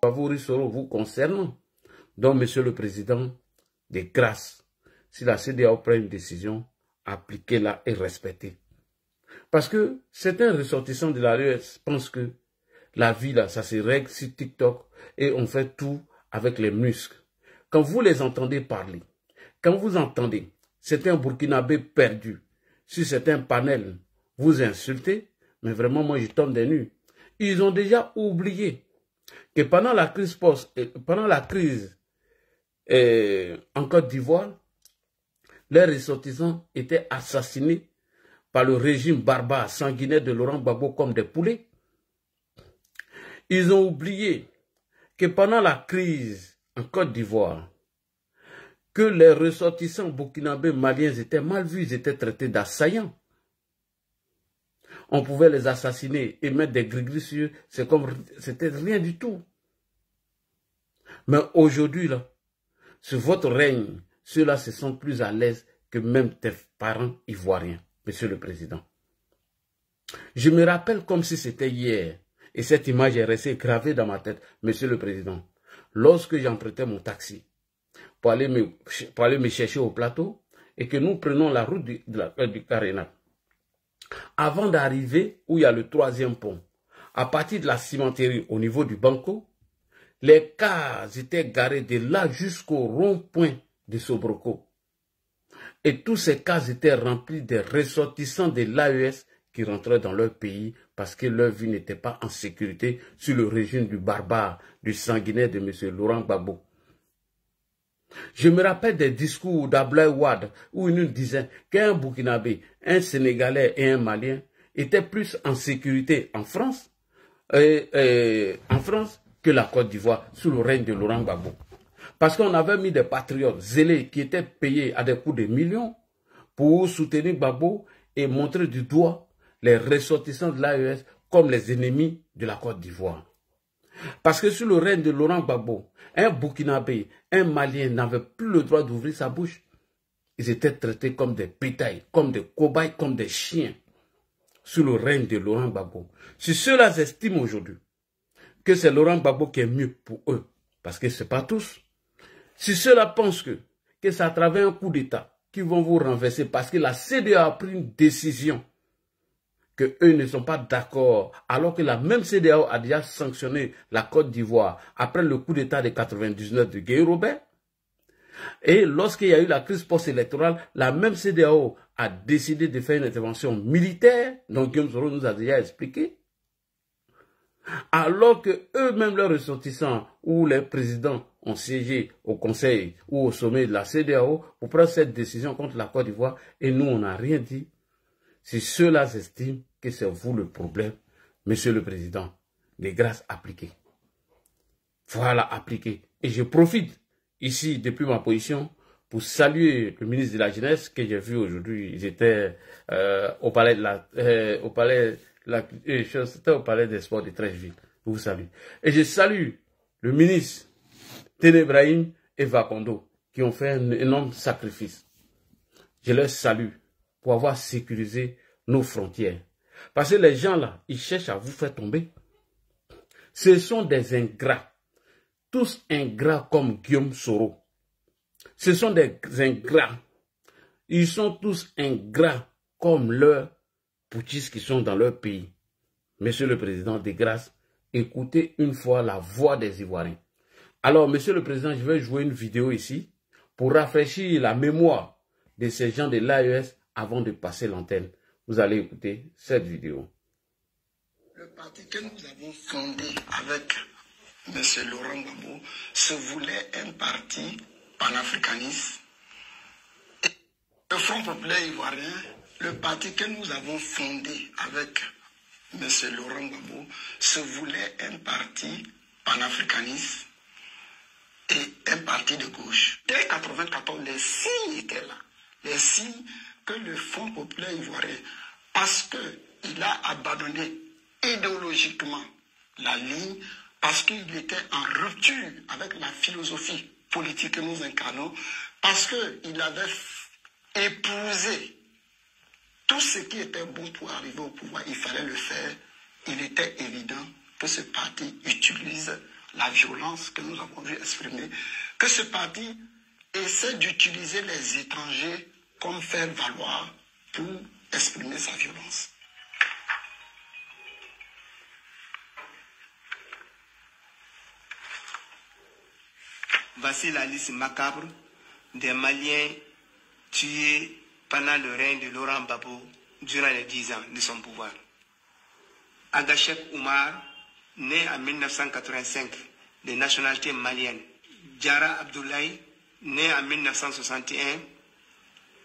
Vous concernant. Donc, Monsieur le Président, de grâce, si la CEDEAO prend une décision, appliquez-la et respectez. Parce que certains ressortissants de la l'AES pensent que la vie, là, ça se règle sur TikTok et on fait tout avec les muscles. Quand vous les entendez parler, quand vous entendez certains Burkinabés perdus sur certains panels vous insulter, mais vraiment, moi, je tombe des nues. Ils ont déjà oublié que pendant la crise en Côte d'Ivoire, les ressortissants étaient assassinés par le régime barbare sanguinaire de Laurent Gbagbo comme des poulets. Ils ont oublié que pendant la crise en Côte d'Ivoire, que les ressortissants burkinabés maliens étaient mal vus, ils étaient traités d'assaillants. On pouvait les assassiner et mettre des gris-gris sur eux, c'est comme c'était rien du tout. Mais aujourd'hui, là, sur votre règne, ceux-là se sentent plus à l'aise que même tes parents ivoiriens, Monsieur le Président. Je me rappelle comme si c'était hier, et cette image est restée gravée dans ma tête, Monsieur le Président. Lorsque j'empruntais mon taxi pour aller me chercher au plateau, et que nous prenons la route du Carénat. Avant d'arriver où il y a le 3e pont, à partir de la cimenterie au niveau du Banco, les cars étaient garés de là jusqu'au rond-point de Sobroko. Et tous ces cars étaient remplis des ressortissants de l'AES qui rentraient dans leur pays parce que leur vie n'était pas en sécurité sous le régime du barbare, du sanguinaire de M. Laurent Gbagbo. Je me rappelle des discours d'Ablaye Wade où il nous disait qu'un Burkinabé, un Sénégalais et un Malien étaient plus en sécurité en France, que la Côte d'Ivoire sous le règne de Laurent Gbagbo. Parce qu'on avait mis des patriotes zélés qui étaient payés à des coûts de millions pour soutenir Gbagbo et montrer du doigt les ressortissants de l'AES comme les ennemis de la Côte d'Ivoire. Parce que sous le règne de Laurent Gbagbo, un Burkinabé, un Malien n'avait plus le droit d'ouvrir sa bouche. Ils étaient traités comme des bétails, comme des cobayes, comme des chiens. Sous le règne de Laurent Gbagbo. Si ceux-là estiment aujourd'hui que c'est Laurent Gbagbo qui est mieux pour eux, parce que ce n'est pas tous. Si ceux-là pensent que c'est à travers un coup d'État qu'ils vont vous renverser parce que la CEDEAO a pris une décision que eux ne sont pas d'accord, alors que la même CEDEAO a déjà sanctionné la Côte d'Ivoire après le coup d'État de 99 de Guy Robert. Et lorsqu'il y a eu la crise post-électorale, la même CEDEAO a décidé de faire une intervention militaire, dont Guillaume Soro nous a déjà expliqué, alors que eux-mêmes, leurs ressortissants ou les présidents ont siégé au conseil ou au sommet de la CEDEAO pour prendre cette décision contre la Côte d'Ivoire et nous, on n'a rien dit. Si ceux-là estiment que c'est vous le problème, Monsieur le Président, les grâces appliquées. Voilà, appliquées. Et je profite ici, depuis ma position, pour saluer le ministre de la Jeunesse que j'ai vu aujourd'hui. Ils étaient au palais c'était au palais des sports de Treichville, vous savez. Et je salue le ministre Ténébrahim et Vakondo qui ont fait un énorme sacrifice. Je les salue pour avoir sécurisé nos frontières. Parce que les gens là, ils cherchent à vous faire tomber. Ce sont des ingrats. Tous ingrats comme Guillaume Soro. Ce sont des ingrats. Ils sont tous ingrats comme leurs putschistes qui sont dans leur pays. Monsieur le Président, de grâce, écoutez une fois la voix des Ivoiriens. Alors, Monsieur le Président, je vais jouer une vidéo ici pour rafraîchir la mémoire de ces gens de l'AES avant de passer l'antenne. Vous allez écouter cette vidéo. Le parti que nous avons fondé avec M. Laurent Gbagbo se voulait un parti panafricaniste. Et le Front populaire ivoirien, le parti que nous avons fondé avec M. Laurent Gbagbo se voulait un parti panafricaniste et un parti de gauche. Dès 1994, les signes étaient là. Les signes que le Front populaire ivoirien, parce qu'il a abandonné idéologiquement la ligne, parce qu'il était en rupture avec la philosophie politique que nous incarnons, parce qu'il avait épousé tout ce qui était bon pour arriver au pouvoir, il fallait le faire. Il était évident que ce parti utilise la violence que nous avons vu exprimer, que ce parti essaie d'utiliser les étrangers comme faire valoir pour exprimer sa violence. Voici la liste macabre des Maliens tués pendant le règne de Laurent Gbagbo durant les 10 ans de son pouvoir. Agachek Oumar, né en 1985 de nationalité malienne. Diara Abdoulaye, né en 1961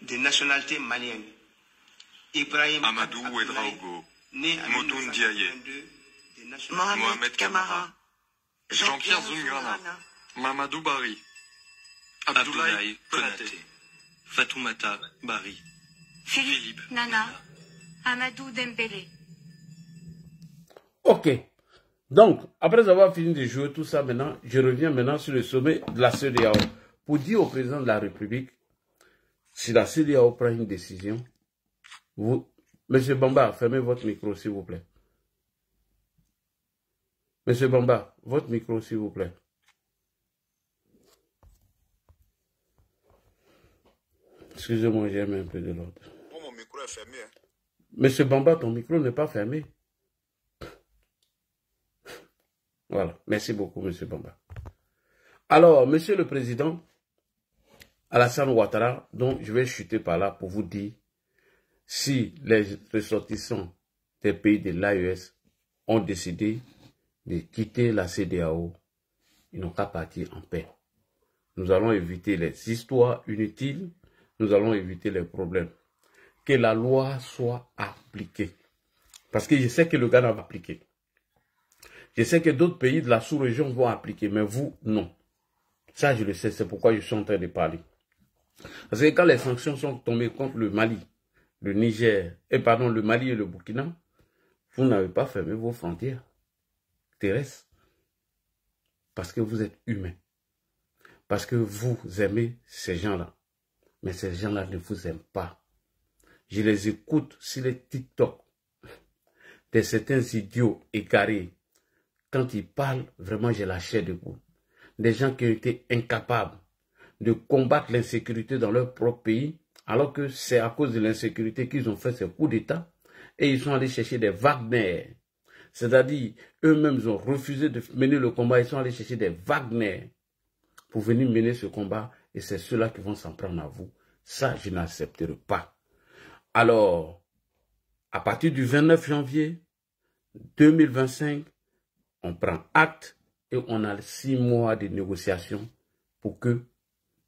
de nationalité malienne. Ibrahim Amadou Ouedraogo, né en Motoun Diaye, de nationalité Mohamed Kamara, Jean-Pierre Zungrana, Mamadou Bari, Abdoulaye Konaté, Fatoumata Bari, Philippe Nana, Amadou Dembélé. Ok. Donc, après avoir fini de jouer tout ça maintenant, je reviens maintenant sur le sommet de la CEDEAO pour dire au président de la République, si la CEDEAO prend une décision, vous, Monsieur Bamba, fermez votre micro s'il vous plaît. Monsieur Bamba, votre micro s'il vous plaît. Excusez-moi, j'ai mis un peu de l'ordre. Mon micro est fermé. Hein. Monsieur Bamba, ton micro n'est pas fermé. Voilà, merci beaucoup, Monsieur Bamba. Alors, Monsieur le Président, Alassane Ouattara, dont je vais chuter par là pour vous dire si les ressortissants des pays de l'AES ont décidé de quitter la CEDEAO, ils n'ont qu'à partir en paix. Nous allons éviter les histoires inutiles, nous allons éviter les problèmes. Que la loi soit appliquée. Parce que je sais que le Ghana va appliquer. Je sais que d'autres pays de la sous-région vont appliquer, mais vous, non. Ça, je le sais, c'est pourquoi je suis en train de parler. Parce que quand les sanctions sont tombées contre le Mali, le Niger, le Mali et le Burkina, vous n'avez pas fermé vos frontières terrestres. Parce que vous êtes humains. Parce que vous aimez ces gens-là. Mais ces gens-là ne vous aiment pas. Je les écoute sur les TikTok de certains idiots égarés. Quand ils parlent, vraiment j'ai la chair de poule. Des gens qui ont été incapables de combattre l'insécurité dans leur propre pays, alors que c'est à cause de l'insécurité qu'ils ont fait ces coups d'État, et ils sont allés chercher des Wagner. C'est-à-dire, eux-mêmes, ils ont refusé de mener le combat, ils sont allés chercher des Wagner pour venir mener ce combat, et c'est ceux-là qui vont s'en prendre à vous. Ça, je n'accepterai pas. Alors, à partir du 29 janvier 2025, on prend acte et on a 6 mois de négociation pour que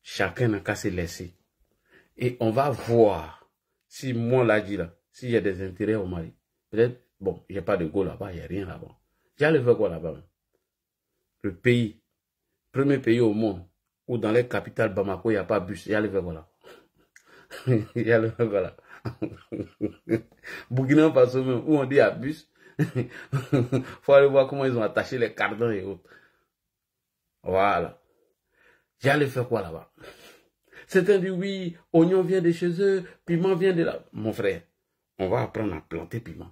chacun n'a qu'à se laisser. Et on va voir si moi, là, dit là, s'il y a des intérêts au Mali. Peut-être, bon, il n'y a pas de go là-bas, il n'y a rien là-bas. J'allais faire quoi là-bas? Le pays, premier pays au monde, où dans les capitales Bamako, il n'y a pas de bus. J'allais faire quoi là? J'allais faire quoi là? Burkina Faso, où on dit à bus. Faut aller voir comment ils ont attaché les cardans et autres. Voilà. J'allais faire quoi là-bas? Certains disent oui, oignon vient de chez eux, piment vient de là. Mon frère, on va apprendre à planter piment,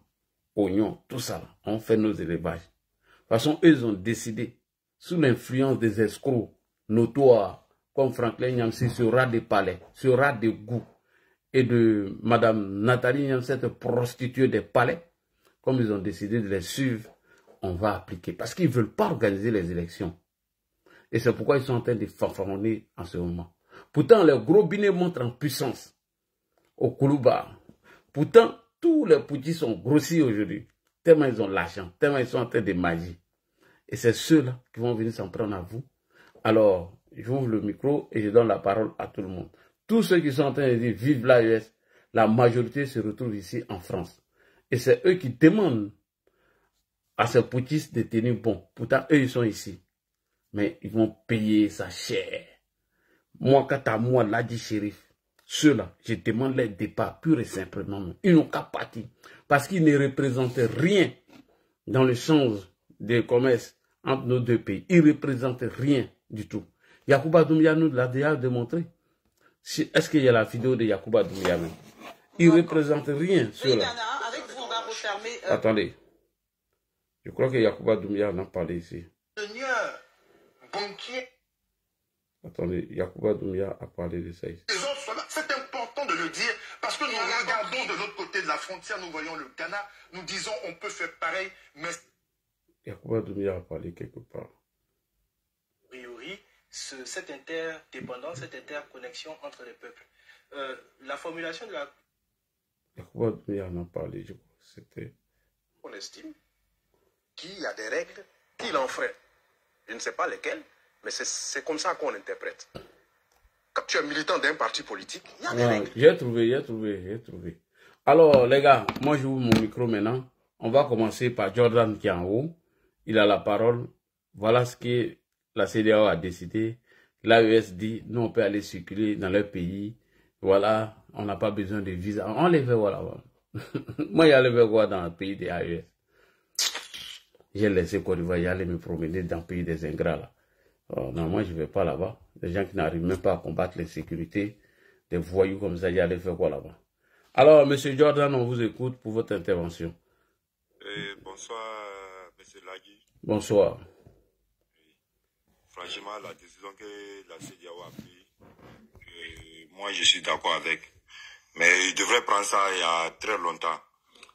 oignon, tout ça. Là. On fait nos élevages. De toute façon, eux ont décidé, sous l'influence des escrocs notoires, comme Franklin Nyamsi, ce rat de palais, ce rat de goût, et de Madame Nathalie Nyamsi, cette prostituée des palais, comme ils ont décidé de les suivre, on va appliquer. Parce qu'ils ne veulent pas organiser les élections. Et c'est pourquoi ils sont en train de fanfaronner en ce moment. Pourtant, les gros binets montrent en puissance au Koulouba. Pourtant, tous les petits sont grossis aujourd'hui. Tellement ils ont l'argent, tellement ils sont en train de magie. Et c'est ceux-là qui vont venir s'en prendre à vous. Alors, j'ouvre le micro et je donne la parole à tout le monde. Tous ceux qui sont en train de dire « Vive l'AES », la majorité se retrouve ici en France. Et c'est eux qui demandent à ces poutistes de tenir bon. Pourtant, eux, ils sont ici. Mais ils vont payer ça cher. Moi, quant à moi, l'a dit shérif, ceux-là, je demande leur départ pur et simplement. Ils n'ont qu'à partir. Parce qu'ils ne représentent rien dans l'échange de commerce entre nos deux pays. Ils ne représentent rien du tout. Yacouba Doumbia nous l'a déjà démontré. Est-ce qu'il y a la vidéo de Yacouba Doumbia même? Ils ne représentent rien, ceux-là. Avec vous, on va refermer. Attendez. Je crois que Yacouba Doumbia en a parlé ici. Seigneur, banquier. Attendez, Yacouba Doumbia a parlé de ça ici. C'est important de le dire parce que nous regardons de l'autre côté de la frontière, nous voyons le Ghana, nous disons on peut faire pareil, mais... Yacouba Doumbia a parlé quelque part. A priori, cette interdépendance, cette interconnexion entre les peuples. La formulation de la... Yacouba Doumbia en a parlé, je crois que c'était... On estime qu'il y a des règles qu'il enfreint. Je ne sais pas lesquelles, mais c'est comme ça qu'on interprète. Quand tu es militant d'un parti politique, il y a des règles. J'ai trouvé. Alors, les gars, moi j'ouvre mon micro maintenant. On va commencer par Jordan qui est en haut. Il a la parole. Voilà ce que la CEDEAO a décidé. L'AES dit, nous on peut aller circuler dans leur pays. Voilà, on n'a pas besoin de visa. On les fait, voilà. Moi, j'allais faire quoi dans le pays des AES? J'ai laissé Côte d'Ivoire, j'allais me promener dans le pays des ingrats là. Non, moi je ne vais pas là-bas. Des gens qui n'arrivent même pas à combattre les sécurités, des voyous comme ça, j'allais faire quoi là-bas? Alors, M. Jordan, on vous écoute pour votre intervention. Bonsoir, M. Lagui. Bonsoir. Franchement, la décision que la CEDEAO a prise, moi je suis d'accord avec. Mais il devrait prendre ça il y a très longtemps.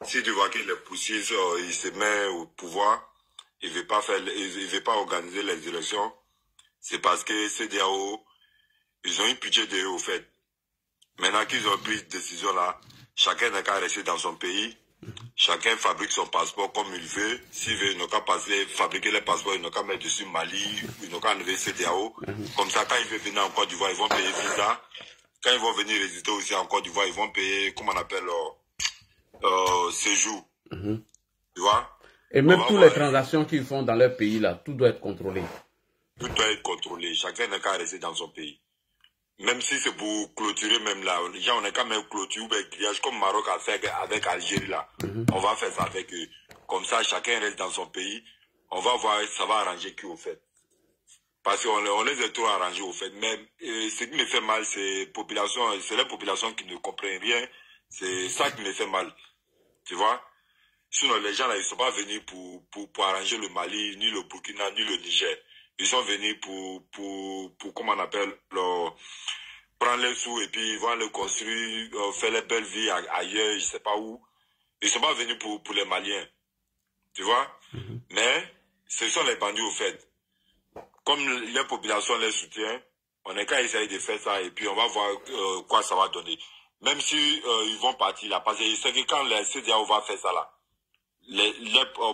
Si tu vois qu'il est poussé, il se met au pouvoir, il ne veut pas organiser les élections, c'est parce que CEDEAO, ils ont eu pitié d'eux au fait. Maintenant qu'ils ont pris cette décision-là, chacun n'a qu'à rester dans son pays, chacun fabrique son passeport comme il veut. S'il veut, il n'a qu'à fabriquer les passeports, il n'a qu'à mettre dessus Mali, il n'a qu'à enlever CEDEAO. Comme ça, quand il veut venir en Côte d'Ivoire, ils vont payer visa. Quand ils vont venir résider aussi en Côte d'Ivoire, ils vont payer, comment on appelle, séjour. Tu vois? Et même toutes les transactions qu'ils font dans leur pays, là, tout doit être contrôlé. Tout doit être contrôlé. Chacun n'a qu'à rester dans son pays. Même si c'est pour clôturer, même là, on n'a qu'à même clôturer ou un grillage comme Maroc a fait avec Algérie, là. On va faire ça avec eux. Comme ça, chacun reste dans son pays. On va voir, ça va arranger qui au fait. Parce qu'on les a trop arrangés au fait. Mais ce qui me fait mal, c'est les populations qui ne comprennent rien. C'est ça qui me fait mal. Tu vois? Sinon, les gens là, ils ne sont pas venus pour arranger le Mali, ni le Burkina, ni le Niger. Ils sont venus pour comment on appelle, prendre les sous et puis ils vont le construire, faire les belles vies ailleurs, je ne sais pas où. Ils ne sont pas venus pour les Maliens. Tu vois? Mais ce sont les bandits au fait. Comme les populations les soutiennent, on n'est qu'à essayer de faire ça et puis on va voir quoi ça va donner. Même si ils vont partir là, parce que c'est que quand les CEDEAO va faire ça là, les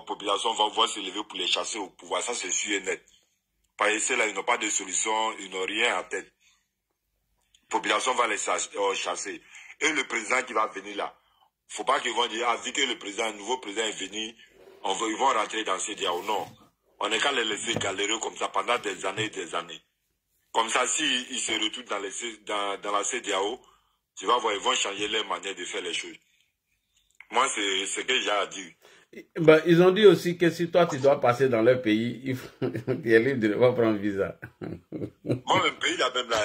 populations vont se lever pour les chasser au pouvoir. Ça c'est sûr et net. Parce que là, ils n'ont pas de solution, ils n'ont rien en tête. La population va les chasser. Et le président qui va venir là, il ne faut pas qu'ils vont dire, vu que le nouveau président est venu, ils vont rentrer dans CEDEAO. Non. On n'est qu'à les laisser galérer comme ça pendant des années et des années. Comme ça, s'ils se retrouvent dans la CEDEAO, tu vas voir, ils vont changer leur manière de faire les choses. Moi, c'est ce que j'ai à dire. Ben, ils ont dit aussi que si toi tu dois passer dans leur pays, tu es libre de ne pas prendre visa. Moi, même pays là, même là,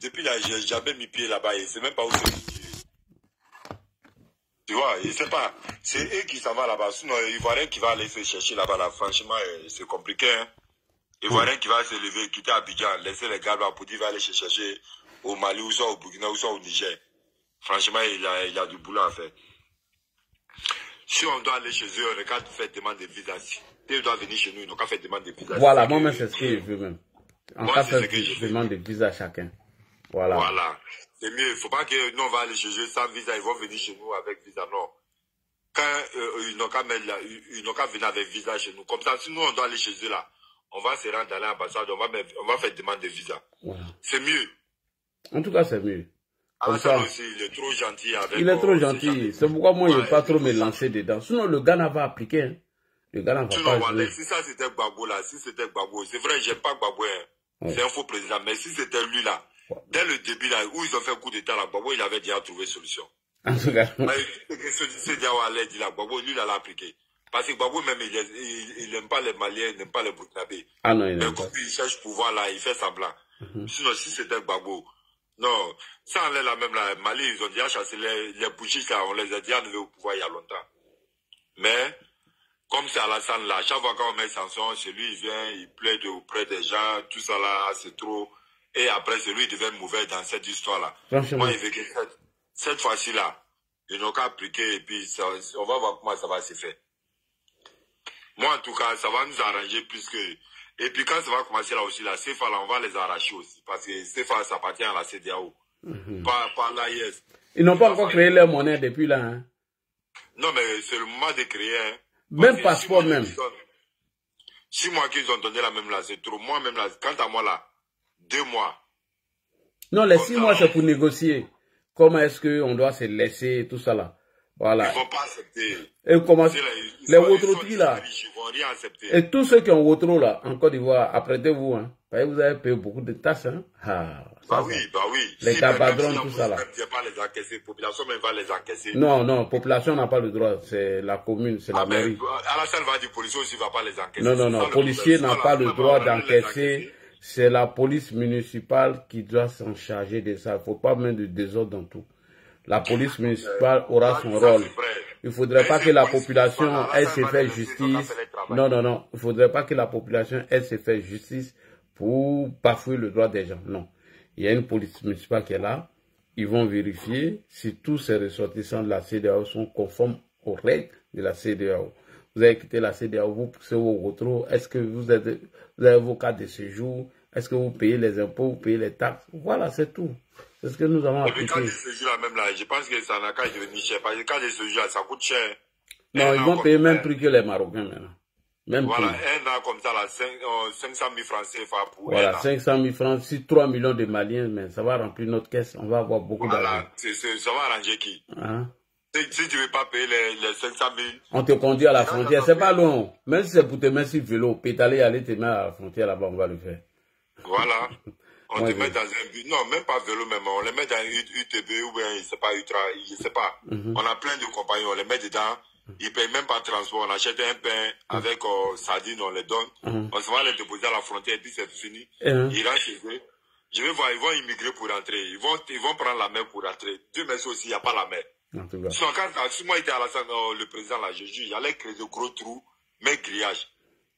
depuis là, j'ai jamais mis pied là-bas et c'est même pas où c'est. Tu vois, et c'est pas, c'est eux qui s'en vont là-bas. Sinon, Ivoirien qui va aller se chercher là-bas, là, franchement, c'est compliqué. Hein? Ivoirien qui va se lever, quitter Abidjan, laisser les gars là pour dire qu'il va aller se chercher au Mali ou soit au Burkina ou soit au Niger. Franchement, il a du boulot à faire. Si on doit aller chez eux, on n'a qu'à faire demande de visa. Si ils doivent venir chez nous, ils n'ont qu'à faire demande de visa. Voilà, moi-même, c'est ce que je veux même. On va faire demande de visa à chacun. Voilà. Voilà. C'est mieux. Il ne faut pas que nous, on va aller chez eux sans visa, ils vont venir chez nous avec visa. Non. Quand ils n'ont qu'à venir avec visa chez nous. Comme ça, si nous, on doit aller chez eux là, on va se rendre à l'ambassade, on va faire demande de visa. Voilà. C'est mieux. En tout cas, c'est mieux. Alassane aussi, il est trop gentil avec. Il est trop gentil. C'est pourquoi moi, je ne vais pas trop me lancer dedans. Sinon, le Ghana va appliquer. Hein. Le Ghana va pas jouer. Si ça c'était Gbagbo là, c'est vrai, j'aime pas Gbagbo. Hein. Ouais. C'est un faux président. Mais si c'était lui là, dès le début là, où ils ont fait un coup d'état là, Gbagbo, il avait déjà trouvé solution. En tout cas. C'est Diao allait dire là, Gbagbo, lui, il a appliqué. Parce que Gbagbo même, il n'aime pas les Maliens, il n'aime pas les Burkinabés. Ah non, il n'aime pas. Il cherche pouvoir là, il fait semblant. Sinon, si c'était Gbagbo, non, ça en est là même là, Mali, ils ont déjà chassé les bouchistes là, on les a déjà enlevés au pouvoir il y a longtemps. Mais, comme c'est Alassane là, chaque fois qu'on met sanction, celui il vient, il plaide auprès des gens, tout ça là, c'est trop. Et après, celui il devient mauvais dans cette histoire-là. Moi, il veut que cette fois-ci là, ils n'ont qu'à appliquer et puis ça, on va voir comment ça va se faire. Moi, en tout cas, ça va nous arranger plus que... Et puis quand ça va commencer là aussi, la CFA là, on va les arracher aussi. Parce que CFA, ça appartient à la CEDEAO. Pas l'AIS. Ils n'ont pas encore créé leur monnaie depuis là. Hein. Non, mais c'est le moment de créer. Hein. Même passeport même. 6 mois qu'ils ont donné la même là, c'est trop. Moi même là, quant à moi là, 2 mois. Non, les 6 mois c'est pour négocier. Comment est-ce qu'on doit se laisser, tout ça là. Voilà. Ils ne vont pas accepter. Et comment les Wotrotri là. Ils vont rien accepter. Et tous ceux qui ont Wotro là, en Côte d'Ivoire, apprêtez-vous. Hein. Vous avez payé beaucoup de taxes. Hein. Ah, bah oui. Les Gabadrons, tout ça là. Pas les encaisser, population même va les encaisser. Non, population n'a pas le droit. C'est la commune, c'est la mairie. Alassane va dire, policier aussi ne va pas les encaisser. Non, policier n'a pas le droit d'encaisser. C'est la police municipale qui doit s'en charger de ça. Il ne faut pas mettre de désordre dans tout. La police municipale aura son rôle. Il ne faudrait pas que la population, elle se fait justice. Non. Il ne faudrait pas que la population, elle se fait justice pour bafouer le droit des gens. Non. Il y a une police municipale qui est là. Ils vont vérifier si tous ces ressortissants de la CEDEAO sont conformes aux règles de la CEDEAO. Vous avez quitté la CEDEAO, vous poussez vos retours. Est-ce que vous avez vos cartes de séjour? Est-ce que vous payez les impôts, vous payez les taxes? Voilà, c'est tout. C'est ce que nous avons appliqué. Et puis quand de séjour là même là, je pense que ça n'a qu'à devenir cher. Parce que quand de séjour là, ça coûte cher. Non, ils vont payer même prix que les Marocains maintenant. Même voilà, prix. un an comme ça, là, 500 000 francs CFA pour voilà, un an. 500 000 francs, si 3 millions de Maliens, mais ça va remplir notre caisse, on va avoir beaucoup d'argent. Voilà, ça va arranger qui? Hein? Si tu ne veux pas payer les 500 000... On te conduit à la frontière, c'est pas long. Même si c'est pour te mettre sur le vélo, pédaler, aller te mettre à la frontière là-bas, on va le faire. Voilà. On te met dans un but, non, même pas vélo même, on les met dans une UTB ou bien, je sais pas, je sais pas. On a plein de compagnies, on les met dedans, ils payent même pas de transport, on achète un pain avec sardines, on les donne, on se va les déposer à la frontière et puis c'est fini. Ils rentrent chez eux. Je vais voir, ils vont immigrer pour rentrer, ils vont prendre la mer pour rentrer. Dieu merci aussi, il n'y a pas la mer. Si moi j'étais à le président là, je jure, il allait créer de gros trous, mais grillage.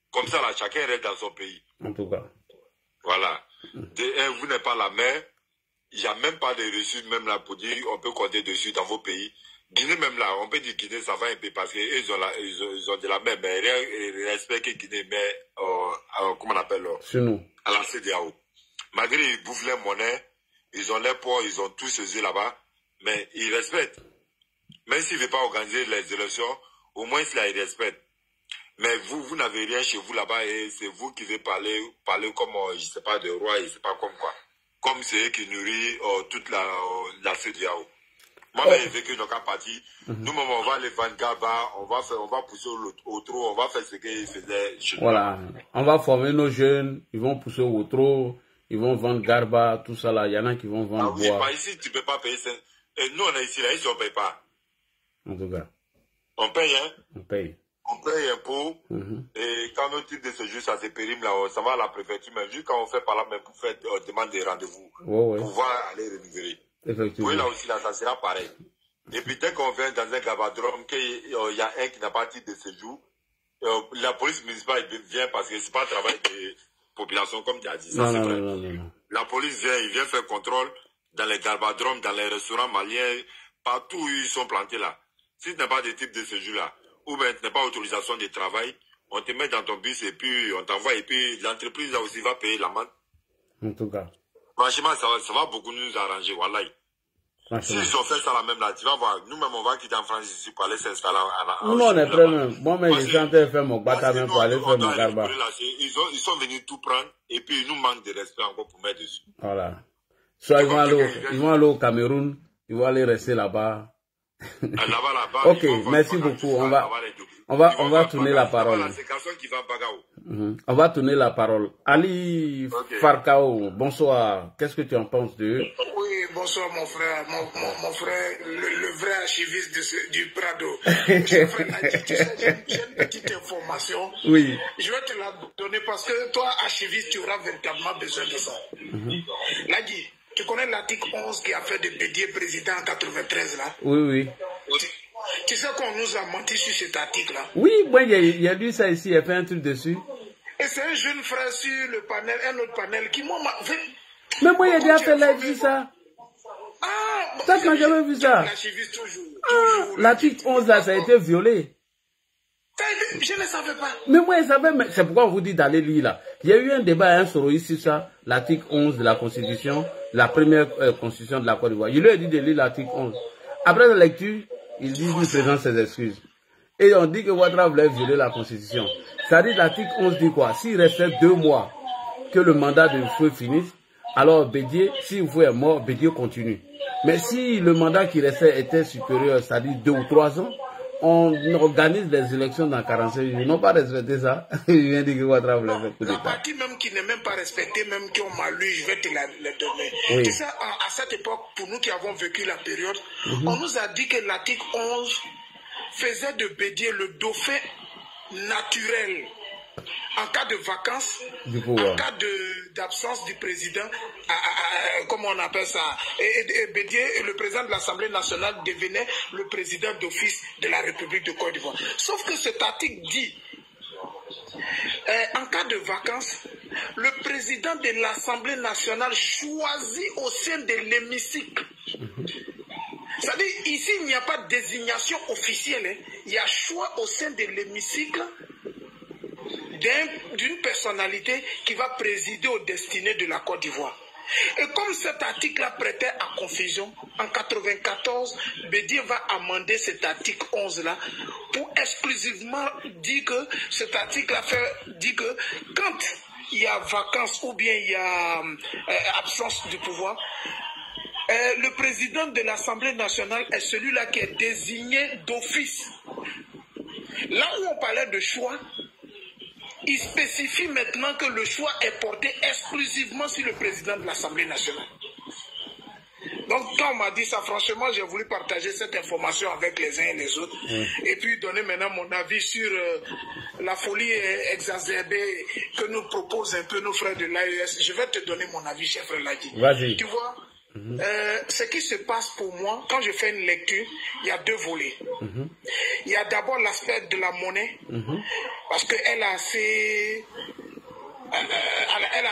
Comme ça là, chacun reste dans son pays. En tout cas. Voilà. Vous n'êtes pas la mer, il n'y a même pas de reçus même là pour dire on peut compter dessus dans vos pays. Guinée même là, on peut dire Guinée ça va un peu parce qu'ils ont de la mer, mais rien respect que Guinée, mais comment on appelle à la CEDEAO. Malgré ils bouffent leur monnaie, ils ont les ports, ils ont tout saisi là-bas, mais ils respectent. Même s'ils ne veulent pas organiser les élections, au moins là ils respectent. Mais vous n'avez rien chez vous là-bas et c'est vous qui devez parler comme, je sais pas, de roi, je sais pas comme quoi. Comme c'est eux qui nourrit toute la CEDEAO. Moi, je veux que nos cas partis, nous-mêmes, on va les vendre Gaba, on va pousser au trou, on va faire ce qu'ils faisaient chez nous. Voilà. On va former nos jeunes, ils vont pousser au trou, ils vont vendre Garba, tout ça là. Il y en a qui vont vendre bois. Pas ici, tu peux pas payer ça. Et nous, on est ici, là, ici, on paye pas. En tout cas. On paye, hein? On paye. On paye un pot, et quand on titre de ce jeu, ça se périme là, ça va à la préfecture, mais juste quand on fait par là, même pour faire, on demande des rendez-vous, pour pouvoir aller renouveler. Effectivement. Oui, là aussi, là, ça sera pareil. Et puis, dès qu'on vient dans un gabadrome, qu'il y a un qui n'a pas titre de séjour, la police municipale vient parce que c'est pas un travail de population, comme tu as dit. Ça, non. La police vient, il vient faire contrôle dans les gabadromes, dans les restaurants maliens, partout où ils sont plantés là. Si tu n'as pas de type de séjour là, ou bien tu n'as pas autorisation de travail, on te met dans ton bus et puis on t'envoie et puis l'entreprise là aussi va payer l'amende. En tout cas. Franchement, ça va beaucoup nous arranger, wallahi. S'ils ont fait ça là même là, tu vas voir, nous-mêmes on va quitter en France ici pour aller s'installer en Nous on est prêts même. Moi-même je suis en train de faire mon bata même pour aller faire mon garba. Ils sont venus tout prendre et puis ils nous manquent de respect encore pour mettre dessus. Voilà. Soit ils vont aller au Cameroun, ils vont aller rester là-bas. Là-bas, ok, merci beaucoup. On va tourner la parole. On va tourner la parole. Ali Farkao, bonsoir. Qu'est-ce que tu en penses de... Oui, bonsoir mon frère. Mon frère, le vrai archiviste du Prado. J'ai une petite information. Oui. Je vais te la donner parce que toi, archiviste, tu auras véritablement besoin de ça. Lagui, tu connais l'article 11 qui a fait de Bédier président en 93 là? Oui. Tu sais qu'on nous a menti sur cet article-là. Oui, moi, il y a lu ça ici, il a fait un truc dessus. Et c'est un jeune frère sur le panel, un autre panel, qui m'a fait... Mais moi, il a déjà fait live sur ça. Ah, Ça, quand j'avais vu ça. L'article 11, là, ça a été violé. Je ne savais pas. Mais moi, je savais, c'est pourquoi on vous dit d'aller lire là. Il y a eu un débat à un Soroï sur ça, l'article 11 de la Constitution, la première Constitution de la Côte d'Ivoire. Il lui a dit de lire l'article 11. Après la lecture, il dit qu'il présente ses excuses. Et on dit que Ouattara voulait violer la Constitution. Ça dit l'article 11 dit quoi? S'il restait 2 mois que le mandat de feu finisse, alors Bédié, si Fouet est mort, Bédié continue. Mais si le mandat qui restait était supérieur, c'est-à-dire 2 ou 3 ans, on organise des élections dans 45 jours. Ils n'ont pas respecté ça. Il vient dire que Ouattara voulait faire coup d'État. La partie même qui n'est même pas respectée, même qui ont mal lu, je vais te la donner. Oui. Tu sais, à cette époque, pour nous qui avons vécu la période, on nous a dit que l'article 11 faisait de Bédié le dauphin naturel. En cas de vacances, en cas d'absence du président, comment on appelle ça, et Bédié, le président de l'Assemblée nationale, devenait le président d'office de la République de Côte d'Ivoire. Sauf que cet article dit, en cas de vacances, le président de l'Assemblée nationale choisit au sein de l'hémicycle. C'est-à-dire, ici, il n'y a pas de désignation officielle, hein. Il y a choix au sein de l'hémicycle d'une personnalité qui va présider aux destinées de la Côte d'Ivoire. Et comme cet article-là prêtait à confusion, en 1994, Bédié va amender cet article 11-là pour exclusivement dire que cet article-là dit que quand il y a vacance ou bien il y a absence du pouvoir, le président de l'Assemblée nationale est celui-là qui est désigné d'office. Là où on parlait de choix, il spécifie maintenant que le choix est porté exclusivement sur le président de l'Assemblée nationale. Donc quand on m'a dit ça, franchement, j'ai voulu partager cette information avec les uns et les autres. Et puis donner maintenant mon avis sur la folie exacerbée que nous proposent un peu nos frères de l'AES. Je vais te donner mon avis, chef Ladi. Vas-y. Tu vois, ce qui se passe pour moi, quand je fais une lecture, il y a 2 volets. Il y a d'abord l'aspect de la monnaie, parce qu'elle est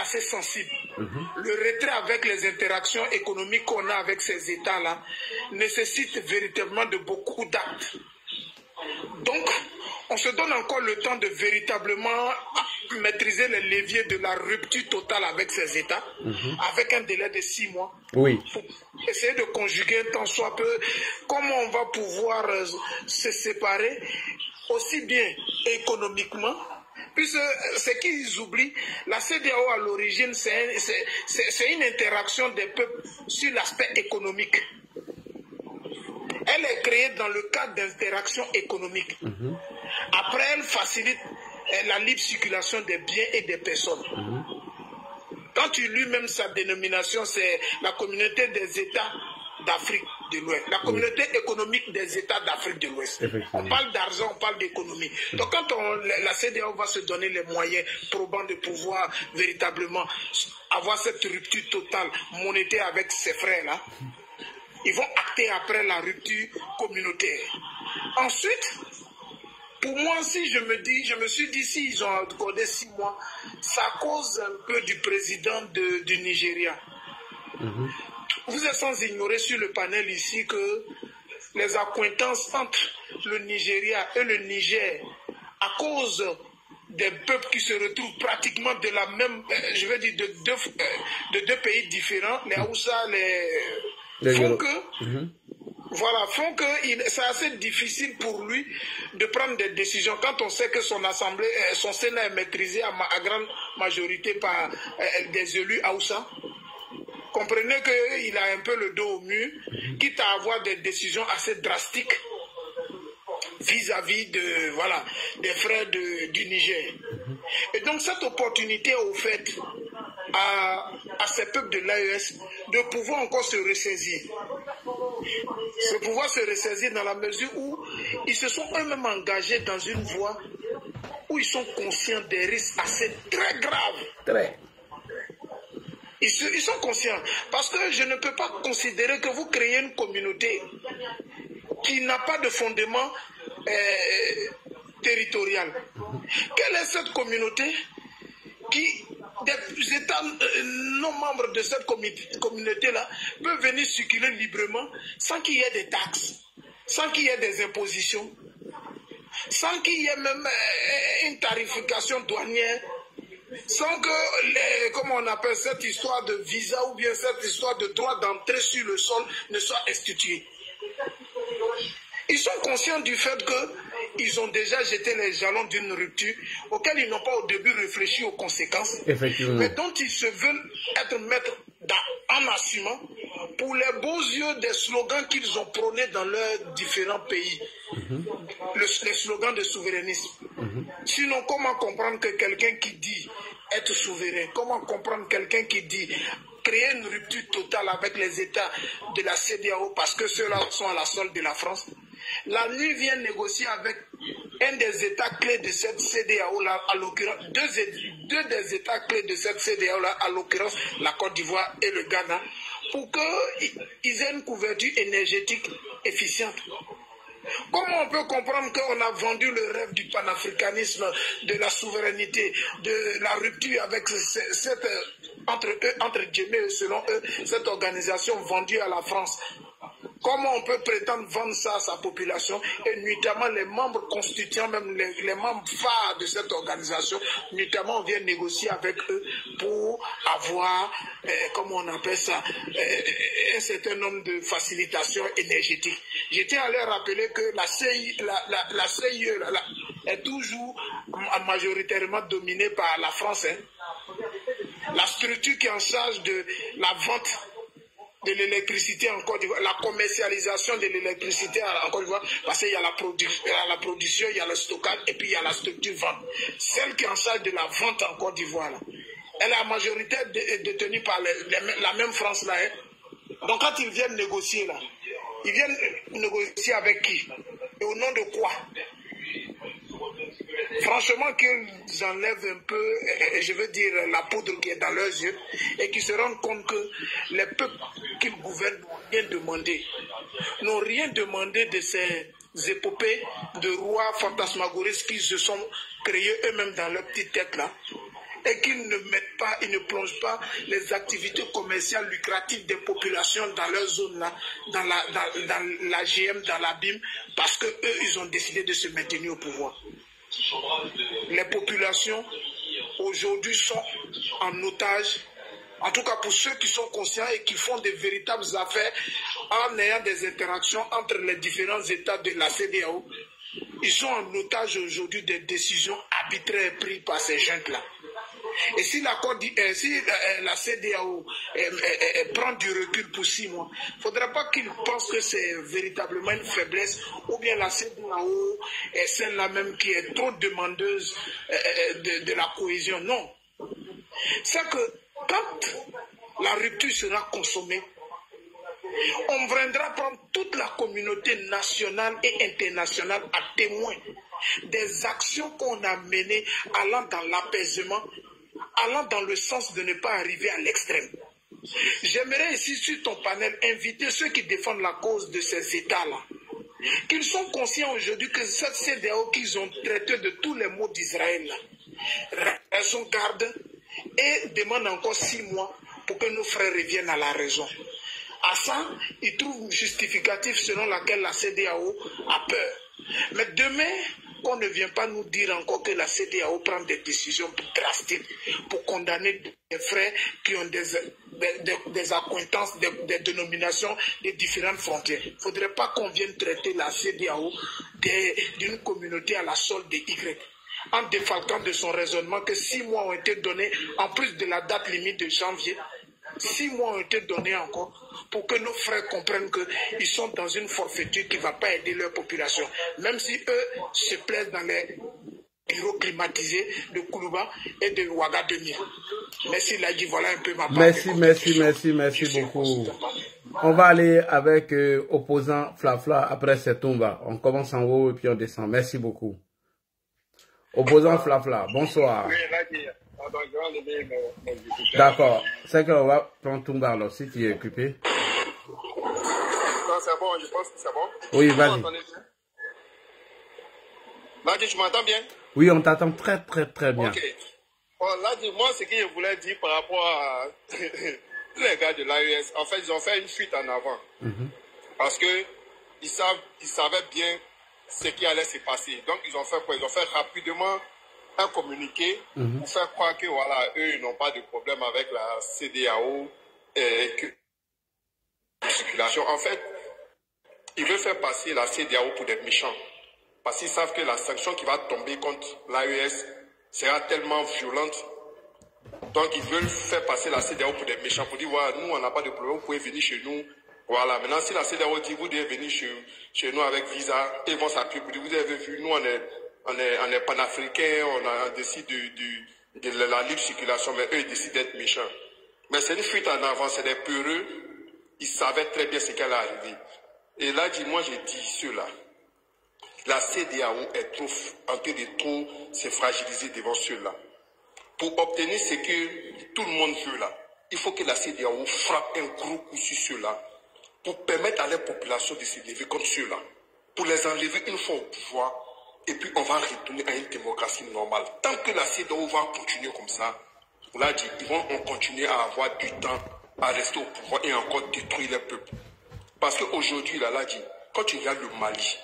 assez sensible. Le retrait avec les interactions économiques qu'on a avec ces États-là nécessite véritablement de beaucoup d'actes. Donc, on se donne encore le temps de véritablement maîtriser les leviers de la rupture totale avec ces États, avec un délai de 6 mois. Oui. Pour essayer de conjuguer tant soit peu comment on va pouvoir se séparer aussi bien économiquement. Puisque ce qu'ils oublient, la CEDEAO à l'origine, c'est une interaction des peuples sur l'aspect économique. Elle est créée dans le cadre d'interactions économiques. Après, elle facilite la libre circulation des biens et des personnes. Quand tu lis même sa dénomination, c'est la communauté des États d'Afrique de l'Ouest, la communauté économique des États d'Afrique de l'Ouest. On parle d'argent, on parle d'économie. Donc quand la CEDEAO va se donner les moyens probants de pouvoir véritablement avoir cette rupture totale monétaire avec ses frères-là, ils vont acter après la rupture communautaire. Ensuite, pour moi, si je me suis dit, si ils ont accordé 6 mois, ça cause un peu du président du Nigeria. Vous êtes sans ignorer sur le panel ici que les accointances entre le Nigeria et le Niger, à cause des peuples qui se retrouvent pratiquement de la même, je vais dire de 2 pays différents, les Hausa, font que c'est assez difficile pour lui de prendre des décisions quand on sait que son assemblée, son Sénat est maîtrisé à grande majorité par des élus Hausa. Comprenez qu'il a un peu le dos au mur, quitte à avoir des décisions assez drastiques vis-à-vis des frères du Niger. Et donc cette opportunité est offerte à ces peuples de l'AES de pouvoir encore se ressaisir. De pouvoir se ressaisir dans la mesure où ils se sont eux-mêmes engagés dans une voie où ils sont conscients des risques assez très graves. Ils sont conscients. Parce que je ne peux pas considérer que vous créez une communauté qui n'a pas de fondement territorial. Quelle est cette communauté qui, des États non membres de cette communauté-là, peuvent venir circuler librement sans qu'il y ait des taxes, sans qu'il y ait des impositions, sans qu'il y ait même une tarification douanière, sans que, comment on appelle cette histoire de visa ou bien cette histoire de droit d'entrée sur le sol ne soit instituée. Ils sont conscients du fait qu'ils ont déjà jeté les jalons d'une rupture auquel ils n'ont pas au début réfléchi aux conséquences, mais dont ils se veulent être maîtres en assumant pour les beaux yeux des slogans qu'ils ont prônés dans leurs différents pays, les slogans de souverainisme. Sinon, comment comprendre que quelqu'un qui dit être souverain, comment comprendre quelqu'un qui dit créer une rupture totale avec les États de la CEDEAO parce que ceux-là sont à la solde de la France? La nuit vient négocier avec un des États clés de cette CEDEAO-là, à l'occurrence, deux des États clés de cette CEDEAO-là, à l'occurrence la Côte d'Ivoire et le Ghana, pour qu'ils aient une couverture énergétique efficiente. Comment on peut comprendre qu'on a vendu le rêve du panafricanisme, de la souveraineté, de la rupture avec cette, entre guillemets, selon eux, cette organisation vendue à la France? Comment on peut prétendre vendre ça à sa population et notamment les membres constituants, même les membres phares de cette organisation, notamment on vient négocier avec eux pour avoir, comment on appelle ça, un certain nombre de facilitations énergétiques. Je tiens à leur rappeler que la CIE est toujours majoritairement dominée par la France. La structure qui est en charge de la vente de l'électricité en Côte d'Ivoire, la commercialisation de l'électricité en Côte d'Ivoire, parce qu'il y a la production, il y a le stockage et puis il y a la structure vente. Celle qui est en charge de la vente en Côte d'Ivoire, elle est en majorité détenue par la même France là. Donc quand ils viennent négocier là, ils viennent négocier avec qui? Et au nom de quoi? Franchement, qu'ils enlèvent un peu, je veux dire, la poudre qui est dans leurs yeux et qu'ils se rendent compte que les peuples qu'ils gouvernent n'ont rien demandé de ces épopées de rois fantasmagoristes qui se sont créés eux-mêmes dans leur petite tête là, et qu'ils ne mettent pas, ils ne plongent pas les activités commerciales lucratives des populations dans leur zone là, dans la GM, dans l'abîme, parce que eux, ils ont décidé de se maintenir au pouvoir. Les populations aujourd'hui sont en otage, en tout cas pour ceux qui sont conscients et qui font de véritables affaires en ayant des interactions entre les différents États de la CEDEAO. Ils sont en otage aujourd'hui des décisions arbitraires prises par ces jeunes-là. Et si la CEDEAO prend du recul pour 6 mois, il ne faudrait pas qu'ils pensent que c'est véritablement une faiblesse, ou bien la CEDEAO est celle-là même qui est trop demandeuse de la cohésion. Non. C'est que quand la rupture sera consommée, on viendra prendre toute la communauté nationale et internationale à témoin des actions qu'on a menées allant dans l'apaisement, allant dans le sens de ne pas arriver à l'extrême. J'aimerais ici, sur ton panel, inviter ceux qui défendent la cause de ces États-là, qu'ils sont conscients aujourd'hui que cette CEDEAO qu'ils ont traité de tous les maux d'Israël, raison garde et demandent encore 6 mois pour que nos frères reviennent à la raison. À ça, ils trouvent justificatif selon laquelle la CEDEAO a peur. Mais demain, qu'on ne vient pas nous dire encore que la CEDEAO prend des décisions drastiques pour condamner des frères qui ont des accointances, des dénominations des différentes frontières. Il ne faudrait pas qu'on vienne traiter la CEDEAO d'une communauté à la solde de Y, en défalquant de son raisonnement que 6 mois ont été donnés, en plus de la date limite de janvier. 6 mois ont été donnés encore pour que nos frères comprennent qu'ils sont dans une forfaiture qui ne va pas aider leur population. Même si eux se plaisent dans les bureaux climatisés de Koulouba et de Ouagadougou. Merci Ladi, voilà un peu ma part. Merci beaucoup. On va aller avec opposant Flafla après cette tomba. On commence en haut et puis on descend. Merci beaucoup. Opposant Flafla, bonsoir. Oui, Ladi. D'accord. C'est qu'on va prendre Toumba alors, si tu es occupé. Non, c'est bon, je pense que c'est bon. Oui, vas-y. Ladi, tu m'entends bien? Oui, on t'attend très, très, très bien. Ok. Bon, Ladi, moi, ce que je voulais dire par rapport à les gars de l'AES, en fait, ils ont fait une fuite en avant. Parce que ils savaient bien ce qui allait se passer. Donc, ils ont fait quoi? Ils ont fait rapidement un communiqué pour faire croire que, voilà, eux, ils n'ont pas de problème avec la CEDEAO et que la circulation. En fait, ils veulent faire passer la CEDEAO pour des méchants. Parce qu'ils savent que la sanction qui va tomber contre l'AES sera tellement violente. Donc, ils veulent faire passer la CEDEAO pour des méchants, pour dire, voilà, nous, on n'a pas de problème, vous pouvez venir chez nous. Voilà, maintenant, si la CEDEAO dit, vous devez venir chez nous avec visa, ils vont s'appuyer pour dire, vous avez vu, nous, on est panafricains, on décide de la libre circulation, mais eux, ils décident d'être méchants. Mais c'est une fuite en avant, c'est des peureux, ils savaient très bien ce qui allait arriver. Et là, moi, j'ai dit cela. La CEDEAO est en train de trop se fragiliser devant ceux-là. Pour obtenir ce que tout le monde veut là, il faut que la CEDEAO frappe un gros coup sur ceux-là pour permettre à la population de se lever contre ceux-là, pour les enlever une fois au pouvoir, et puis on va retourner à une démocratie normale. Tant que la CEDEAO va continuer comme ça, là, ils vont continuer à avoir du temps à rester au pouvoir et encore détruire les peuples. Parce qu'aujourd'hui, là, quand tu regardes le Mali,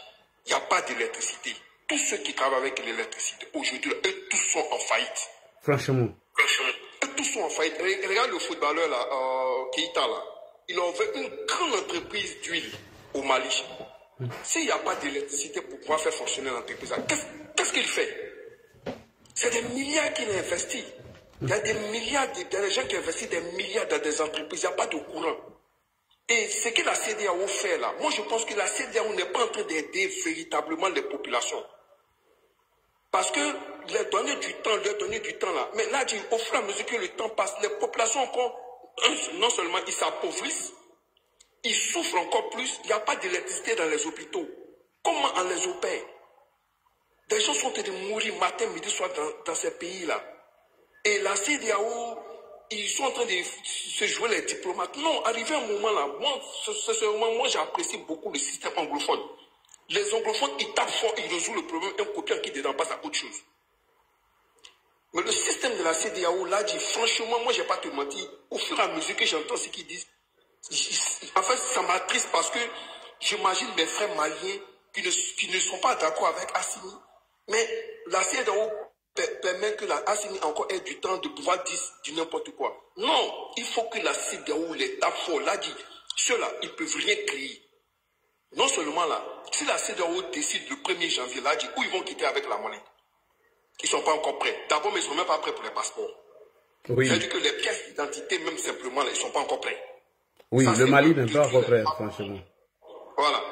il n'y a pas d'électricité. Tous ceux qui travaillent avec l'électricité, aujourd'hui, eux tous sont en faillite. Franchement. Eux tous sont en faillite. Regarde le footballeur là, Keita là. Il a ouvert une grande entreprise d'huile au Mali. S'il n'y a pas d'électricité pour pouvoir faire fonctionner l'entreprise, qu'est-ce qu'il fait? C'est des milliards qu'il a investis. Il y a des milliards, il y a des gens qui investissent des milliards dans des entreprises, il n'y a pas de courant. Et ce que la CEDEAO fait là, moi je pense que la CEDEAO n'est pas en train d'aider véritablement les populations. Parce que leur donner du temps là. Mais là, au fur et à mesure que le temps passe, les populations encore, non seulement ils s'appauvrissent, ils souffrent encore plus, il n'y a pas d'électricité dans les hôpitaux. Comment on les opère? Des gens sont en train de mourir matin, midi, soir dans ces pays-là. Et la CEDEAO, ils sont en train de se jouer les diplomates. Non, arrivé un moment là, moi j'apprécie beaucoup le système anglophone. Les anglophones, ils tapent fort, ils résolvent le problème, un copiant qui dedans passe à autre chose. Mais le système de la CEDEAO, là, franchement, moi, je n'ai pas te mentir, au fur et à mesure que j'entends ce qu'ils disent, en fait, ça m'attriste parce que j'imagine mes frères maliens qui ne sont pas d'accord avec Assimi. Mais la CEDEAO permet que la Assimi encore ait du temps de pouvoir dire n'importe quoi. Non, il faut que la CEDEAO les tape fort. Là, ceux-là, ils ne peuvent rien créer. Non seulement là, si la CEDEAO décide le 1er janvier, là, où ils vont quitter avec la monnaie? Ils ne sont pas encore prêts. D'abord, mais ils ne sont même pas prêts pour les passeports. Oui. C'est-à-dire que les pièces d'identité, même simplement, là, ils ne sont pas encore prêts. Oui, ça, le Mali n'est pas encore prêt, franchement. Voilà.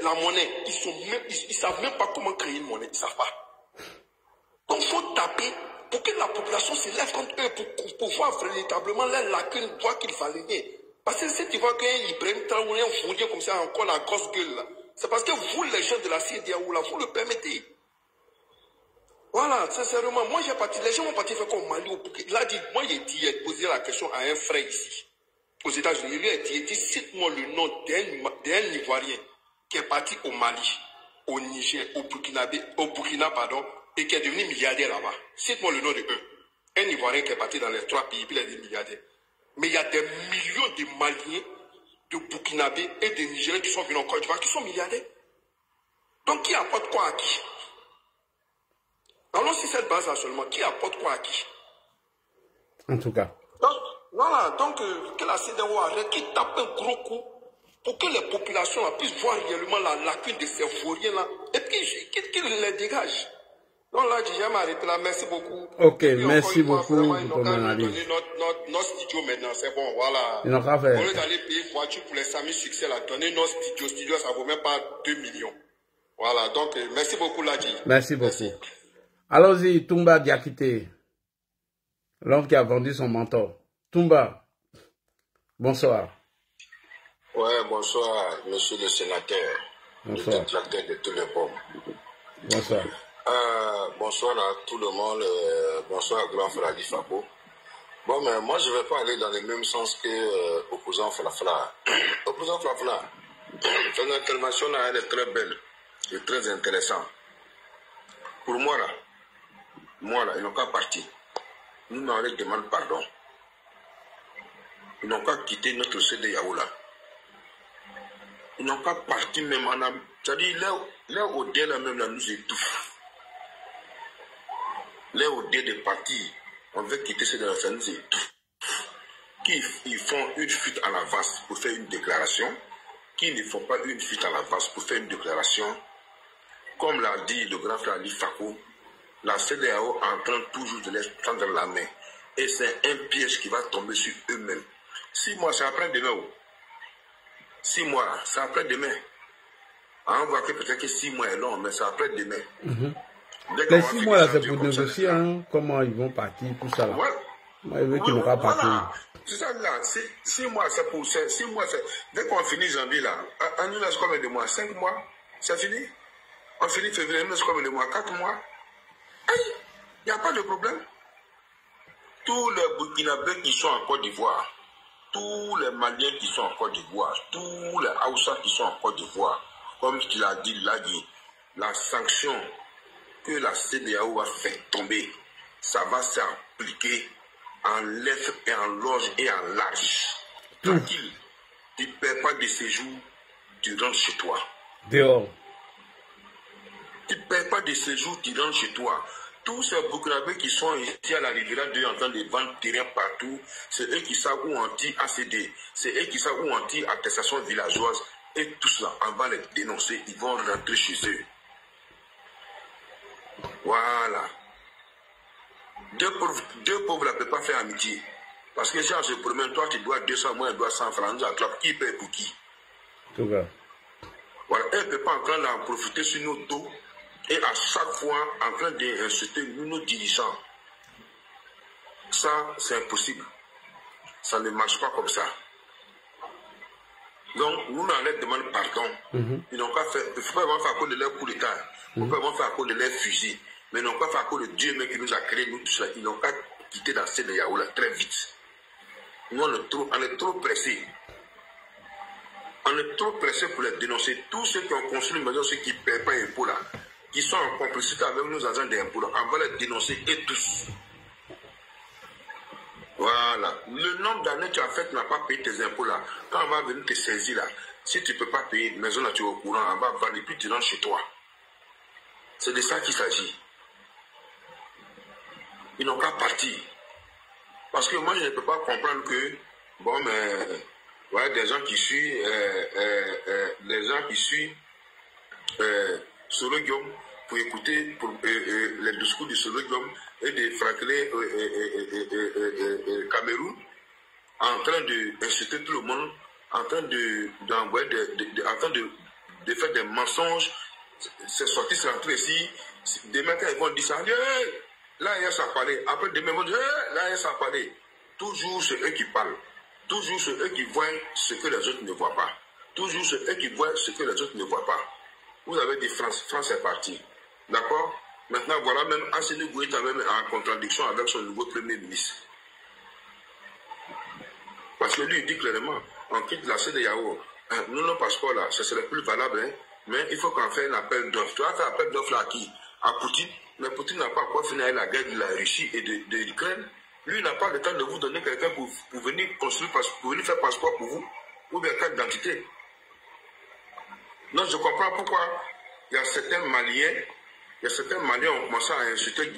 La monnaie, ils ne savent même pas comment créer une monnaie. Ils ne savent pas. Donc, il faut taper pour que la population se lève contre eux, pour voir véritablement les lacunes, voir qu'il fallait rien. Parce que si tu vois qu'ils prennent Traoré, un fourrier comme ça, encore la grosse gueule, là, c'est parce que vous, les gens de la CEDEAO, là, vous le permettez. Voilà, sincèrement, moi j'ai parti, les gens vont partir faire comme Mali. Là, moi j'ai posé la question à un frère ici, aux États-Unis. Il lui a dit, cite-moi le nom d'un Ivoirien qui est parti au Mali, au Niger, au Burkina, pardon, et qui est devenu milliardaire là-bas. Cite-moi le nom de eux. Un Ivoirien qui est parti dans les 3 pays, puis il est devenu milliardaire. Mais il y a des millions de Maliens, de Burkinabés et de Nigériens qui sont venus en Côte d'Ivoire, qui sont milliardaires. Donc qui apporte quoi à qui? Alors si cette base-là seulement, qui apporte quoi à qui? En tout cas. Donc, voilà, donc que la CEDEAO arrête, qui tape un gros coup pour que les populations puissent voir réellement la lacune de ces vauriens-là et puis qu'ils les dégagent. Donc là, j'ai jamais arrêté là. Merci beaucoup. Ok, merci beaucoup pour ton analyse. Notre studio maintenant, c'est bon, voilà. Ils n'ont qu'à faire. Au lieu d'aller payer voiture pour les 5000 succès, là, donner notre studio, ça ne vaut même pas 2 millions. Voilà, donc merci beaucoup, Ladji. Merci beaucoup. Merci. Allons-y, Toumba Diakité, l'homme qui a vendu son mentor. Toumba, bonsoir. Ouais, bonsoir, monsieur le sénateur. Bonsoir. Le détracteur de tous les bombes. Bonsoir. Bonsoir à tout le monde. Bonsoir à grand frère Ali Fabo. Bon, mais moi, je ne vais pas aller dans le même sens que opposant Flafla. Opposant Flafla, Ton intervention là, elle est très belle et très intéressante. Pour moi là, ils n'ont qu'à partir. Nous, on leur demande pardon. Ils n'ont qu'à quitter notre CEDEAO là. Ils n'ont qu'à partir même en Amérique. C'est-à-dire, leur ODE là même là nous étouffe. Leur ODE des partis, on veut quitter CEDEAO, ça nous étouffe. Ils font une fuite à l'avance pour faire une déclaration, qui ne font pas une fuite à l'avance pour faire une déclaration. Comme l'a dit le grand frère Ali Fakou, la CEDEAO est en train toujours de les prendre la main. Et c'est un piège qui va tomber sur eux-mêmes. 6 mois, c'est après-demain. 6 mois, c'est après-demain. On voit que peut-être que 6 mois est long, mais c'est après-demain. Les 6 mois là, c'est pour négocier comment ils vont partir, tout ça. Là. Ouais. Moi, je veux qu'ils n'ont pas partir. C'est ça là, 6 mois, c'est pour 6 mois. Dès qu'on finit janvier là, on nous laisse combien de mois? 5 mois, c'est fini. On finit février, on nous laisse combien de mois? 4 mois. Il n'y a pas de problème. Tous les Burkinabés qui sont en Côte d'Ivoire, tous les Maliens qui sont en Côte d'Ivoire, tous les Haoussa qui sont en Côte d'Ivoire, comme tu l'as dit, la sanction que la CEDEAO va faire tomber, ça va s'appliquer en lettres et en loge et en large. Tranquille, tu ne perds pas de séjour, tu rentres chez toi. Dehors. Tu ne perds pas de séjour, tu rentres chez toi. Tous ces Burkinabés qui sont ici à la Riviera 2 en train de vendre terrain partout, c'est eux qui savent où anti-ACD, c'est eux qui savent où anti-attestation villageoise, et tout ça, on va les dénoncer, ils vont rentrer chez eux. Voilà. Deux pauvres ne peuvent pas faire amitié. Parce que si on se promène, toi tu dois 200, moi je dois 100 francs, nous attrape qui paye pour qui. Tout va. Voilà, elle ne peut pas en train d'en profiter sur nos dos. Et à chaque fois, en train d'insulter nos dirigeants. Ça, c'est impossible. Ça ne marche pas comme ça. Donc, nous, on leur demande pardon. Ils n'ont pas fait, il ne faut pas faire à cause de leur coup d'état. Il ne faut pas faire à cause de leur fusil. Mais ils n'ont pas fait à cause de Dieu même qui nous a créé, nous, tout ça. Ils n'ont pas quitté dans CEDEAO là très vite. Nous, on est trop pressés. On est trop pressés pour les dénoncer. Tous ceux qui ont construit une maison, ceux qui ne paient pas impôts là, qui sont en complicité avec nos agents d'impôts, on va les dénoncer et tous. Voilà. Le nombre d'années que tu as fait, tu n'as pas payé tes impôts là. Quand on va venir te saisir là, si tu ne peux pas payer, maison là, tu es au courant, on va vendre et puis tu rentres chez toi. C'est de ça qu'il s'agit. Ils n'ont qu'à partir. Parce que moi, je ne peux pas comprendre que, bon, mais, ouais, des gens qui suivent, Solo Guillaume, pour écouter les discours de Solo Guillaume et de Franklin Cameroun, en train d'insulter tout le monde, en train de faire des mensonges. C'est sorti, c'est rentré ici. Demain, quand ils vont dire ça, là, il y a ça parler. Après, demain, ils vont dire, là, il y a ça parler. Toujours, c'est eux qui parlent. Toujours, c'est eux qui voient ce que les autres ne voient pas. Toujours, c'est eux qui voient ce que les autres ne voient pas. Vous avez dit France est parti. D'accord? Maintenant, voilà, même Assimi Goïta même en contradiction avec son nouveau premier ministre. Parce que lui, il dit clairement, on quitte la CEDEAO. Nous, nos passeports là, ce serait plus valable, hein? Mais il faut qu'on fasse un appel d'offres. Tu vas faire un appel d'offres là à qui? À Poutine. Mais Poutine n'a pas encore fini la guerre de la Russie et de l'Ukraine. Lui, il n'a pas le temps de vous donner quelqu'un pour venir construire, pour venir faire passeport pour vous, ou bien carte d'identité. Donc, je comprends pourquoi il y a certains Maliens ont commencé à insulter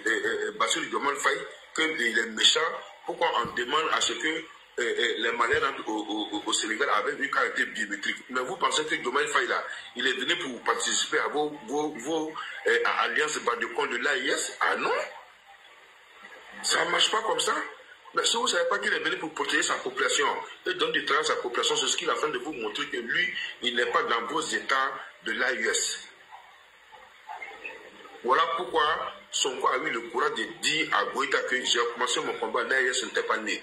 Bassirou Diomaye Faye, qu'il est méchant. Pourquoi on demande à ce que les Maliens rentrent au Sénégal avec une carte biométrique? Mais vous pensez que Diomaye Faye, là, il est venu pour participer à vos alliances de compte de l'AIS? Ah non? Ça ne marche pas comme ça. Mais si vous ne savez pas qu'il est venu pour protéger sa population et donner du travail à sa population, c'est ce qu'il est en train de vous montrer que lui, il n'est pas dans vos états de l'AIS. Voilà pourquoi Sonko a eu le courage de dire à Goïta que j'ai commencé mon combat, l'AIS n'était pas né.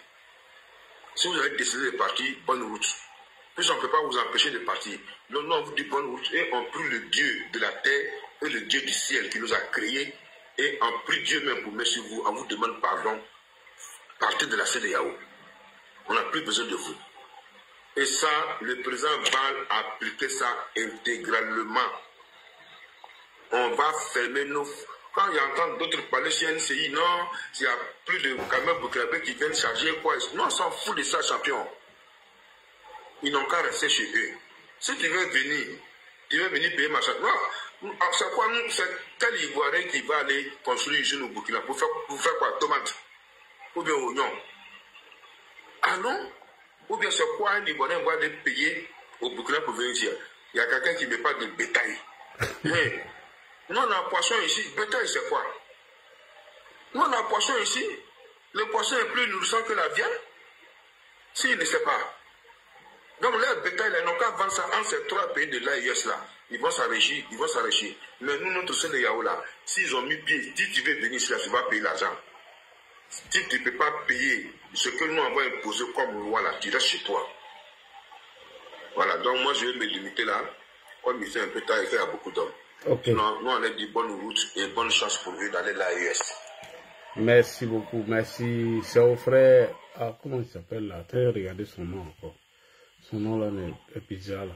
Si vous avez décidé de partir, bonne route. Puis on ne peut pas vous empêcher de partir. Non, on vous dit bonne route et on prie le Dieu de la terre et le Dieu du ciel qui nous a créés et on prie Dieu même pour mettre sur vous, on vous demande pardon. Partez de la CEDEAO. On n'a plus besoin de vous. Et ça, le président va appliquer ça intégralement. On va fermer nos... Quand il y a d'autres parler chez NCI, non, s'il y a plus de camions burkinabés qui viennent charger quoi. Non, on s'en fout de ça, champion. Ils n'ont qu'à rester chez eux. Si tu veux venir payer ma charge. Non, c'est quoi, c'est tel Ivoirien qui va aller construire une usine au Burkina pour faire quoi? Tomate ou bien oignon. Ah non? Ou bien c'est quoi un Ivoirien va aller payer au Burkina pour venir dire? Il y a quelqu'un qui ne met pas de bétail. Mais nous on a un poisson ici. Bétail c'est quoi? Nous on a un poisson ici. Le poisson est plus nourrissant que la viande. S'il ne sait pas. Donc les bétail, ils n'ont qu'à vendre ça en ces 3 pays de l'AIS là. Ils vont s'enrichir, Mais nous, notre CEDEAO là, s'ils ont mis pied, si tu veux venir ici là, tu vas payer l'argent. Si tu ne peux pas payer ce que nous on va imposer comme loi là, tu restes chez toi. Voilà, donc moi je vais me limiter là. Comme il fait un peu tard, il fait à beaucoup d'hommes. Okay. Non, nous on a dit bonne route et bonne chance pour lui d'aller à l'AIS. Merci beaucoup, merci. C'est au frère, comment il s'appelle là? Regardez son nom encore. Son nom là est bizarre là.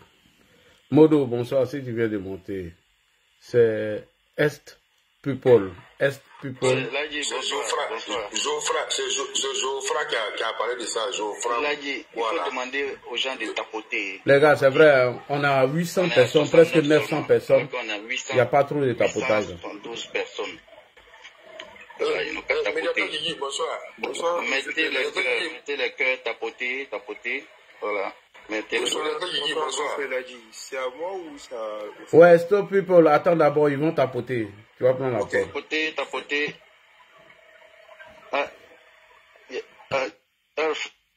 Modo, bonsoir, si tu viens de monter. C'est Est People. Est People. C'est Geoffra qui a parlé de ça. Geoffra. Il faut demander aux gens de tapoter. Les gars, c'est vrai, on a 800 personnes, presque 900 personnes. Il n'y a pas trop de tapotage. 12 personnes. Voilà, ils n'ont qu'à tapoter. Bonsoir. Mettez les cœurs, tapoter. Voilà. C'est à moi ou ça... Ouais, stop people, attends d'abord, ils vont tapoter. Tu vas prendre la porte. Tapoter.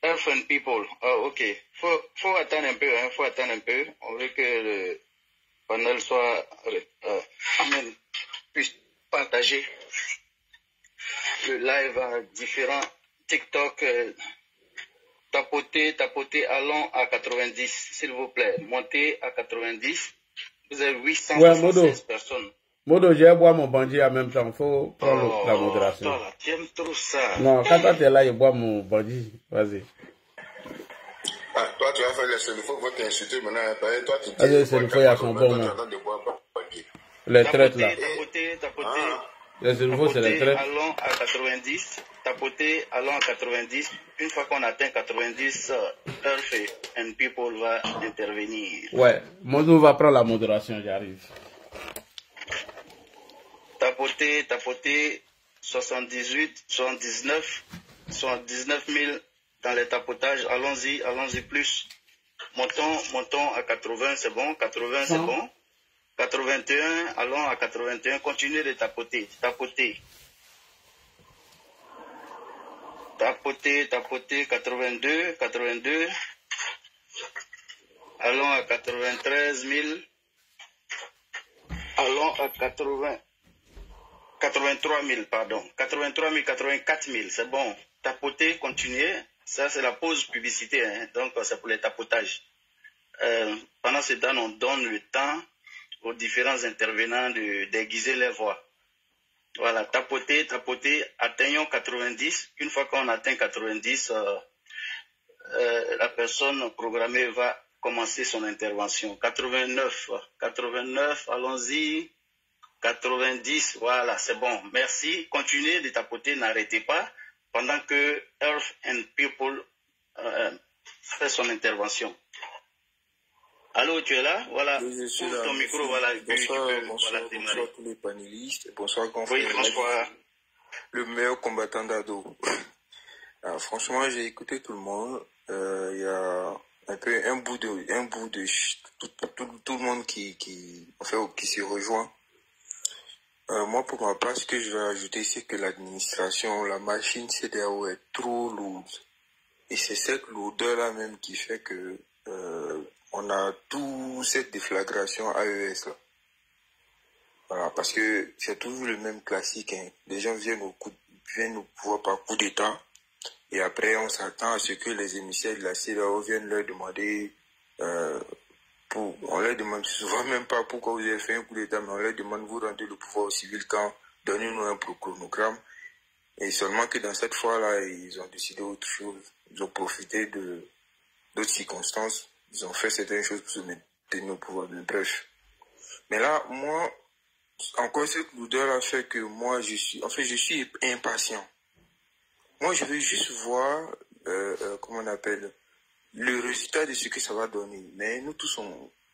Earth and people. Ok. Faut attendre un peu, On veut que le panel soit puisse partager le live à différents TikTok. Tapoter, allons à 90, s'il vous plaît. Montez à 90. Vous avez 876 personnes. Modo, je vais boire mon bandit en même temps. Il faut prendre la modération. Tu aimes trop ça. Non, quand tu es là, je bois mon bandit. Vas-y. Ah, toi, tu vas faire les Sénéfaux, vous t'insulter maintenant. Toi, tu dis... Les Sénéfaux, il y a son bon nom. Les traites là. Tapoter. Les Sénéfaux, c'est les traites. Allons à 90. Tapoter, allons à 90. Une fois qu'on atteint 90, Earth and People va intervenir. Ouais, Modo va prendre la modération, j'arrive. Tapoter, 78, 79 000 dans les tapotages. Allons-y plus. Montons à 80, c'est bon. 80, c'est bon. 81, allons à 81. Continuez de tapoter. Tapoter, 82. Allons à 93 000. Allons à 83 000, pardon. 83 000, 84 000, c'est bon. Tapoter, continuez. Ça, c'est la pause publicité, hein. Donc c'est pour les tapotages. Pendant ce temps, on donne le temps aux différents intervenants de déguiser les voix. Voilà, tapoter, atteignons 90. Une fois qu'on atteint 90, la personne programmée va commencer son intervention. 89, allons-y. 90, voilà, c'est bon. Merci. Continuez de tapoter, n'arrêtez pas pendant que Earth and People fait son intervention. Allô, tu es là? Voilà. Oui, je suis ouvre là. ton micro, voilà. Bonsoir à tous les panélistes. Bonsoir, confrère. Oui, bonsoir. Le meilleur combattant d'ado. Franchement, j'ai écouté tout le monde. Il y a un peu un bout de tout le monde qui se rejoint. Moi, pour ma part, ce que je vais ajouter, c'est que l'administration, la machine CEDEAO est trop lourde. Et c'est cette lourdeur-là même qui fait que on a toute cette déflagration AES là. Voilà, parce que c'est toujours le même classique, hein. Les gens viennent au pouvoir par coup d'État, et après on s'attend à ce que les émissaires de la CEDEAO viennent leur demander, on leur demande souvent même pas pourquoi vous avez fait un coup d'État, mais on leur demande vous rendez le pouvoir au civil quand, donnez-nous un chronogramme. Et seulement que dans cette fois-là, ils ont décidé autre chose. Ils ont profité de d'autres circonstances, ils ont fait certaines choses pour se maintenir au pouvoir. Bref. Mais là, moi, encore cette lourdeur a fait que moi, je suis impatient. Moi, je veux juste voir, comment on appelle, le résultat de ce que ça va donner. Mais nous tous,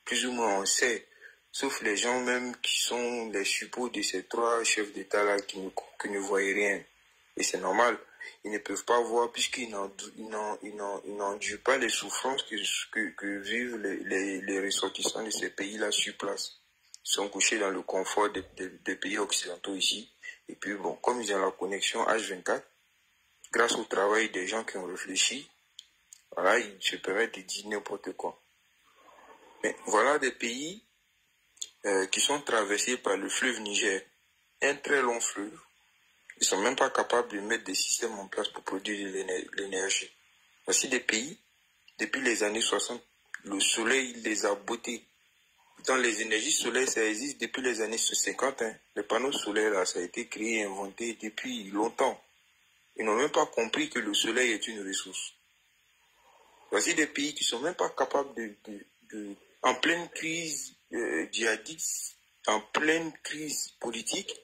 plus ou moins, on sait, sauf les gens même qui sont les suppôts de ces 3 chefs d'État-là qui ne voient rien. Et c'est normal. Ils ne peuvent pas voir puisqu'ils n'endurent pas les souffrances que vivent les ressortissants de ces pays-là sur place. Ils sont couchés dans le confort des pays occidentaux ici. Et puis bon, comme ils ont la connexion H24, grâce au travail des gens qui ont réfléchi, voilà, ils se permettent de dire n'importe quoi. Mais voilà des pays qui sont traversés par le fleuve Niger, un très long fleuve. Ils ne sont même pas capables de mettre des systèmes en place pour produire de l'énergie. Voici des pays, depuis les années 60, le soleil les a bottés. Dans les énergies solaires, ça existe depuis les années 50. Hein. Les panneaux solaires, là, ça a été créé, inventé depuis longtemps. Ils n'ont même pas compris que le soleil est une ressource. Voici des pays qui ne sont même pas capables en pleine crise djihadiste, en pleine crise politique.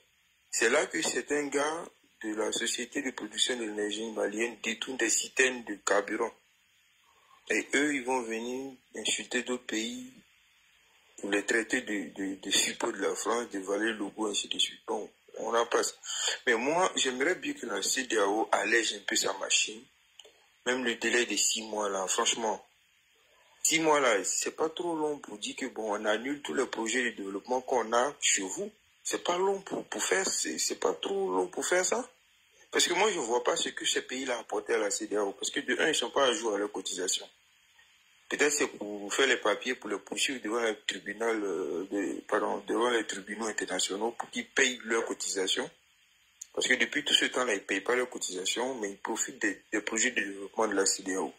C'est là que certains gars de la société de production de l'énergie malienne détournent des citernes de carburant. Et eux, ils vont venir insulter d'autres pays pour les traiter de suppôts de la France, de Valais Logo, ainsi de suite. Bon, on en passe. Mais moi, j'aimerais bien que la CEDEAO allège un peu sa machine. Même le délai de 6 mois, là, franchement. 6 mois, là, c'est pas trop long pour dire que, bon, on annule tous les projets de développement qu'on a chez vous. C'est pas long pour faire, c'est pas trop long pour faire ça. Parce que moi, je vois pas ce que ces pays-là apportaient à la CEDEAO. Parce que de un, ils sont pas à jour à leur cotisation. Peut-être c'est pour faire les papiers, pour les poursuivre devant le tribunal, devant les tribunaux internationaux pour qu'ils payent leur cotisation. Parce que depuis tout ce temps-là, ils ne payent pas leur cotisation, mais ils profitent des projets de développement de la CEDEAO.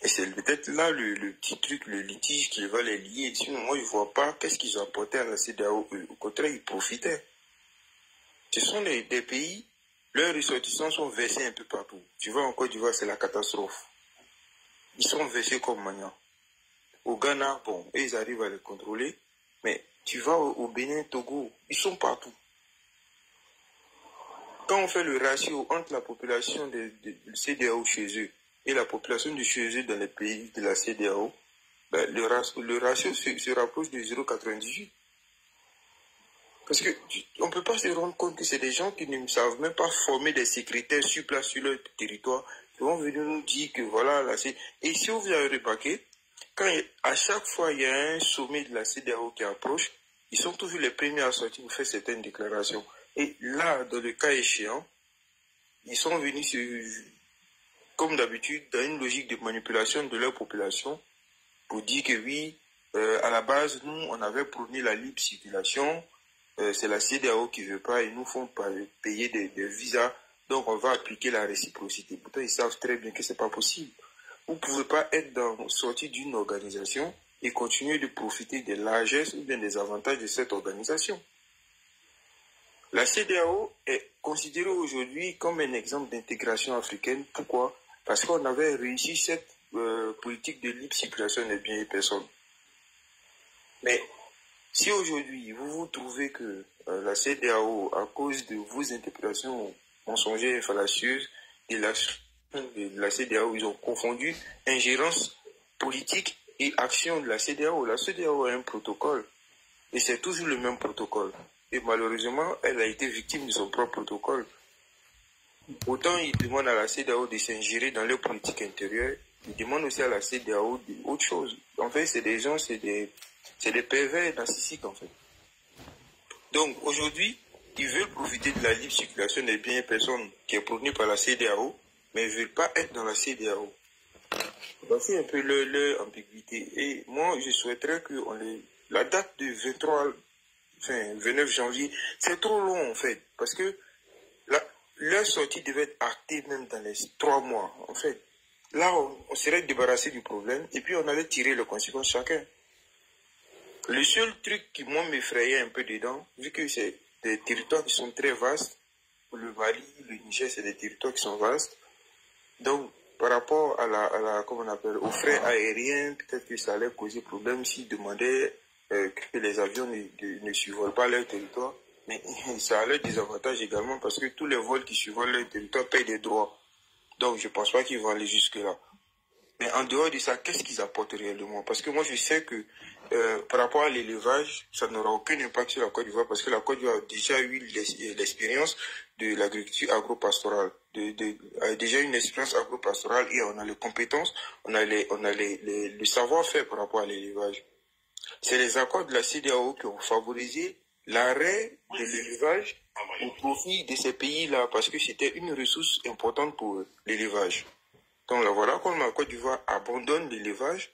Et c'est peut-être là le petit truc, le litige qui va les lier. Sinon, moi, je ne vois pas qu'est-ce qu'ils ont apporté à la CEDEAO. Au contraire, ils profitaient. Ce sont des pays, leurs ressortissants sont versés un peu partout. Tu vois, en Côte d'Ivoire, c'est la catastrophe. Ils sont versés comme Magnan. Au Ghana, bon, eux, ils arrivent à les contrôler. Mais tu vas au Bénin, Togo, ils sont partout. Quand on fait le ratio entre la population de CEDEAO chez eux et la population de chez eux dans les pays de la CEDEAO, ben, le ratio se rapproche de 0,98. Parce qu'on ne peut pas se rendre compte que c'est des gens qui ne savent même pas former des secrétaires sur place sur leur territoire. Ils vont venir nous dire que voilà, là, c'est... Et si vous avez remarqué, à chaque fois il y a un sommet de la CEDEAO qui approche, ils sont toujours les premiers à sortir pour faire certaines déclarations. Et là, dans le cas échéant, ils sont venus, comme d'habitude, dans une logique de manipulation de leur population pour dire que oui, à la base, nous, on avait prôné la libre circulation, c'est la CEDEAO qui ne veut pas, ils nous font payer des visas, donc on va appliquer la réciprocité. Pourtant, ils savent très bien que ce n'est pas possible. Vous ne pouvez pas être sorti d'une organisation et continuer de profiter des largesses ou bien des avantages de cette organisation. La CEDEAO est considérée aujourd'hui comme un exemple d'intégration africaine. Pourquoi? Parce qu'on avait réussi cette politique de libre circulation des biens et personnes. Mais si aujourd'hui vous trouvez que la CEDEAO, à cause de vos interprétations mensongères et fallacieuses de la CEDEAO, ils ont confondu ingérence politique et action de la CEDEAO. La CEDEAO a un protocole et c'est toujours le même protocole. Et malheureusement, elle a été victime de son propre protocole. Autant ils demandent à la CEDEAO de s'ingérer dans leur politique intérieure, ils demandent aussi à la CEDEAO autre chose. En fait, c'est des gens, c'est des pervers narcissiques, en fait. Donc, aujourd'hui, ils veulent profiter de la libre circulation des biens et personnes qui est prônée par la CEDEAO, mais ils ne veulent pas être dans la CEDEAO. Voici un peu leur ambiguïté. Et moi, je souhaiterais que la date du 29 janvier, c'est trop long en fait, parce que leur sortie devait être actée même dans les 3 mois. En fait, là, on serait débarrassé du problème et puis on allait tirer les conséquences chacun. Le seul truc qui, moi, m'effrayait un peu dedans, vu que c'est des territoires qui sont très vastes, le Mali, le Niger, c'est des territoires qui sont vastes, donc par rapport à comment on appelle, aux frais aériens, peut-être que ça allait causer problème s'ils demandaient que les avions ne survolent pas leur territoire. Mais ça a leur désavantage également parce que tous les vols qui survolent leur territoire payent des droits. Donc je ne pense pas qu'ils vont aller jusque-là. Mais en dehors de ça, qu'est-ce qu'ils apportent réellement? Parce que moi je sais que par rapport à l'élevage, ça n'aura aucun impact sur la Côte d'Ivoire parce que la Côte d'Ivoire a déjà eu l'expérience de l'agriculture agro-pastorale. A déjà une expérience agro-pastorale et on a les compétences, on a le savoir-faire par rapport à l'élevage. C'est les accords de la CEDEAO qui ont favorisé l'arrêt de l'élevage au profit de ces pays-là parce que c'était une ressource importante pour l'élevage. Donc là, voilà comment la Côte d'Ivoire abandonne l'élevage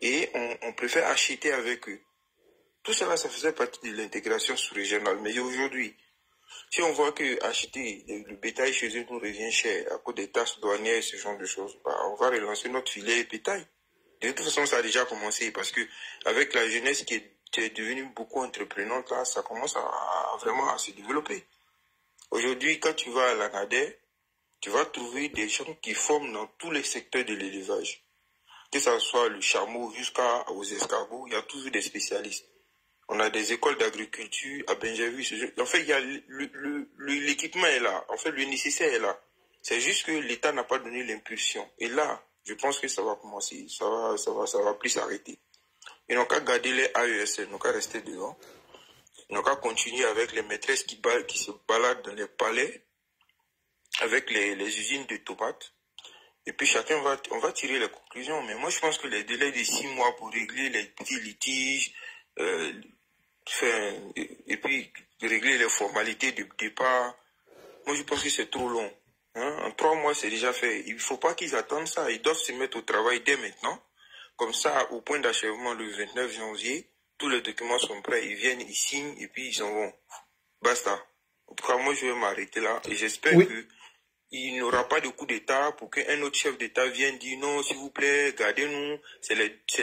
et on préfère acheter avec eux. Tout cela, ça faisait partie de l'intégration sous-régionale. Mais aujourd'hui, si on voit que acheter le bétail chez eux nous revient cher à cause des taxes douanières et ce genre de choses, bah, on va relancer notre filet bétail. De toute façon, ça a déjà commencé parce que avec la jeunesse qui est devenue beaucoup entreprenante, là, ça commence vraiment à se développer. Aujourd'hui, quand tu vas à l'ANADER, tu vas trouver des gens qui forment dans tous les secteurs de l'élevage. Que ce soit le chameau jusqu'aux escargots, il y a toujours des spécialistes. On a des écoles d'agriculture à Benjavu. En fait, il y a l'équipement est là. En fait, le nécessaire est là. C'est juste que l'État n'a pas donné l'impulsion. Et là, je pense que ça va commencer. Ça va plus s'arrêter. Ils n'ont qu'à garder les AESN, ils n'ont qu'à rester devant. Ils n'ont qu'à continuer avec les maîtresses qui se baladent dans les palais, avec les usines de tomates. Et puis on va tirer les conclusions. Mais moi, je pense que les délais de 6 mois pour régler les petits litiges, et puis régler les formalités de départ, moi, je pense que c'est trop long. Hein? En 3 mois, c'est déjà fait. Il ne faut pas qu'ils attendent ça. Ils doivent se mettre au travail dès maintenant. Comme ça, au point d'achèvement le 29 janvier, tous les documents sont prêts. Ils viennent, ils signent et puis ils s'en vont. Basta. En tout cas, moi, je vais m'arrêter là. Et j'espère qu'il n'y aura pas de coup d'État pour qu'un autre chef d'État vienne dire non, s'il vous plaît, gardez-nous. C'est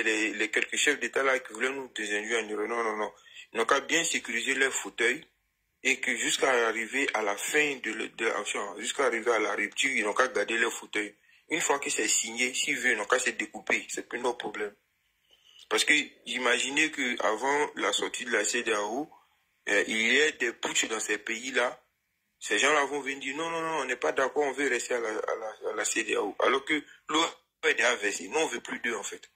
les quelques chefs d'État là qui voulaient nous désinduire en disant non. Ils n'ont qu'à bien sécuriser leur fauteuil. Et que jusqu'à arriver à la fin jusqu'à arriver à la rupture, ils n'ont qu'à garder leur fauteuil. Une fois que c'est signé, s'ils veulent, ils n'ont qu'à se découper. C'est plus notre problème. Parce que imaginez qu'avant la sortie de la CEDEAO, il y a des putsch dans ces pays-là. Ces gens-là vont venir dire non, on n'est pas d'accord, on veut rester à la CEDEAO. Alors que l'autre est déjà versé. Nous, on ne veut plus d'eux, en fait.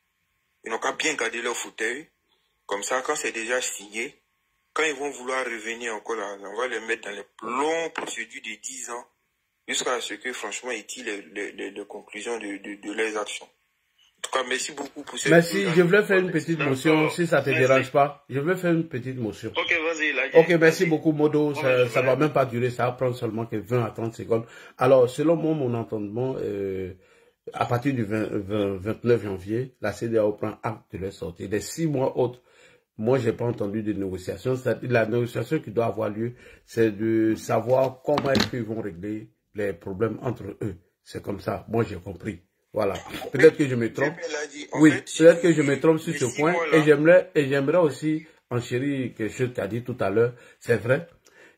Ils n'ont qu'à bien garder leur fauteuil. Comme ça, quand c'est déjà signé, quand ils vont vouloir revenir encore là, on va les mettre dans les longues procédures de 10 ans, jusqu'à ce que, franchement, ils tirent les conclusions de leurs actions. En tout cas, merci beaucoup pour cette... Merci, je voulais faire une petite motion, si ça ne te dérange pas. Je voulais faire une petite motion. Ok, vas-y. Ok, merci beaucoup, Modo. Ça ne va même pas durer, ça va prendre seulement que 20 à 30 secondes. Alors, selon moi, mon entendement, à partir du 29 janvier, la CEDEAO prend acte de leur sortie. Les 6 mois autres, moi, j'ai pas entendu de négociation. La négociation qui doit avoir lieu, c'est de savoir comment est-ce qu'ils vont régler les problèmes entre eux. C'est comme ça. Moi, j'ai compris. Voilà. Peut-être que je me trompe. Oui, peut-être que je me trompe sur ce point. Et j'aimerais aussi enchérir quelque chose qu'a dit tout à l'heure. C'est vrai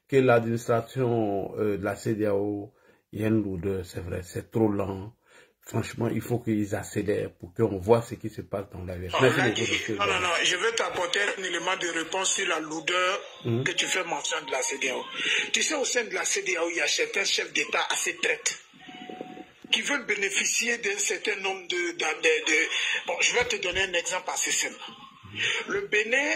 que l'administration de la CEDEAO, il y a une lourdeur. C'est vrai. C'est trop lent. Franchement, il faut qu'ils accélèrent pour qu'on voit ce qui se passe dans la vie. Non, je veux t'apporter un élément de réponse sur la lourdeur que tu fais mention de la CEDEAO. Tu sais, au sein de la CEDEAO, il y a certains chefs d'État assez traites qui veulent bénéficier d'un certain nombre Bon, je vais te donner un exemple assez simple. Le Bénin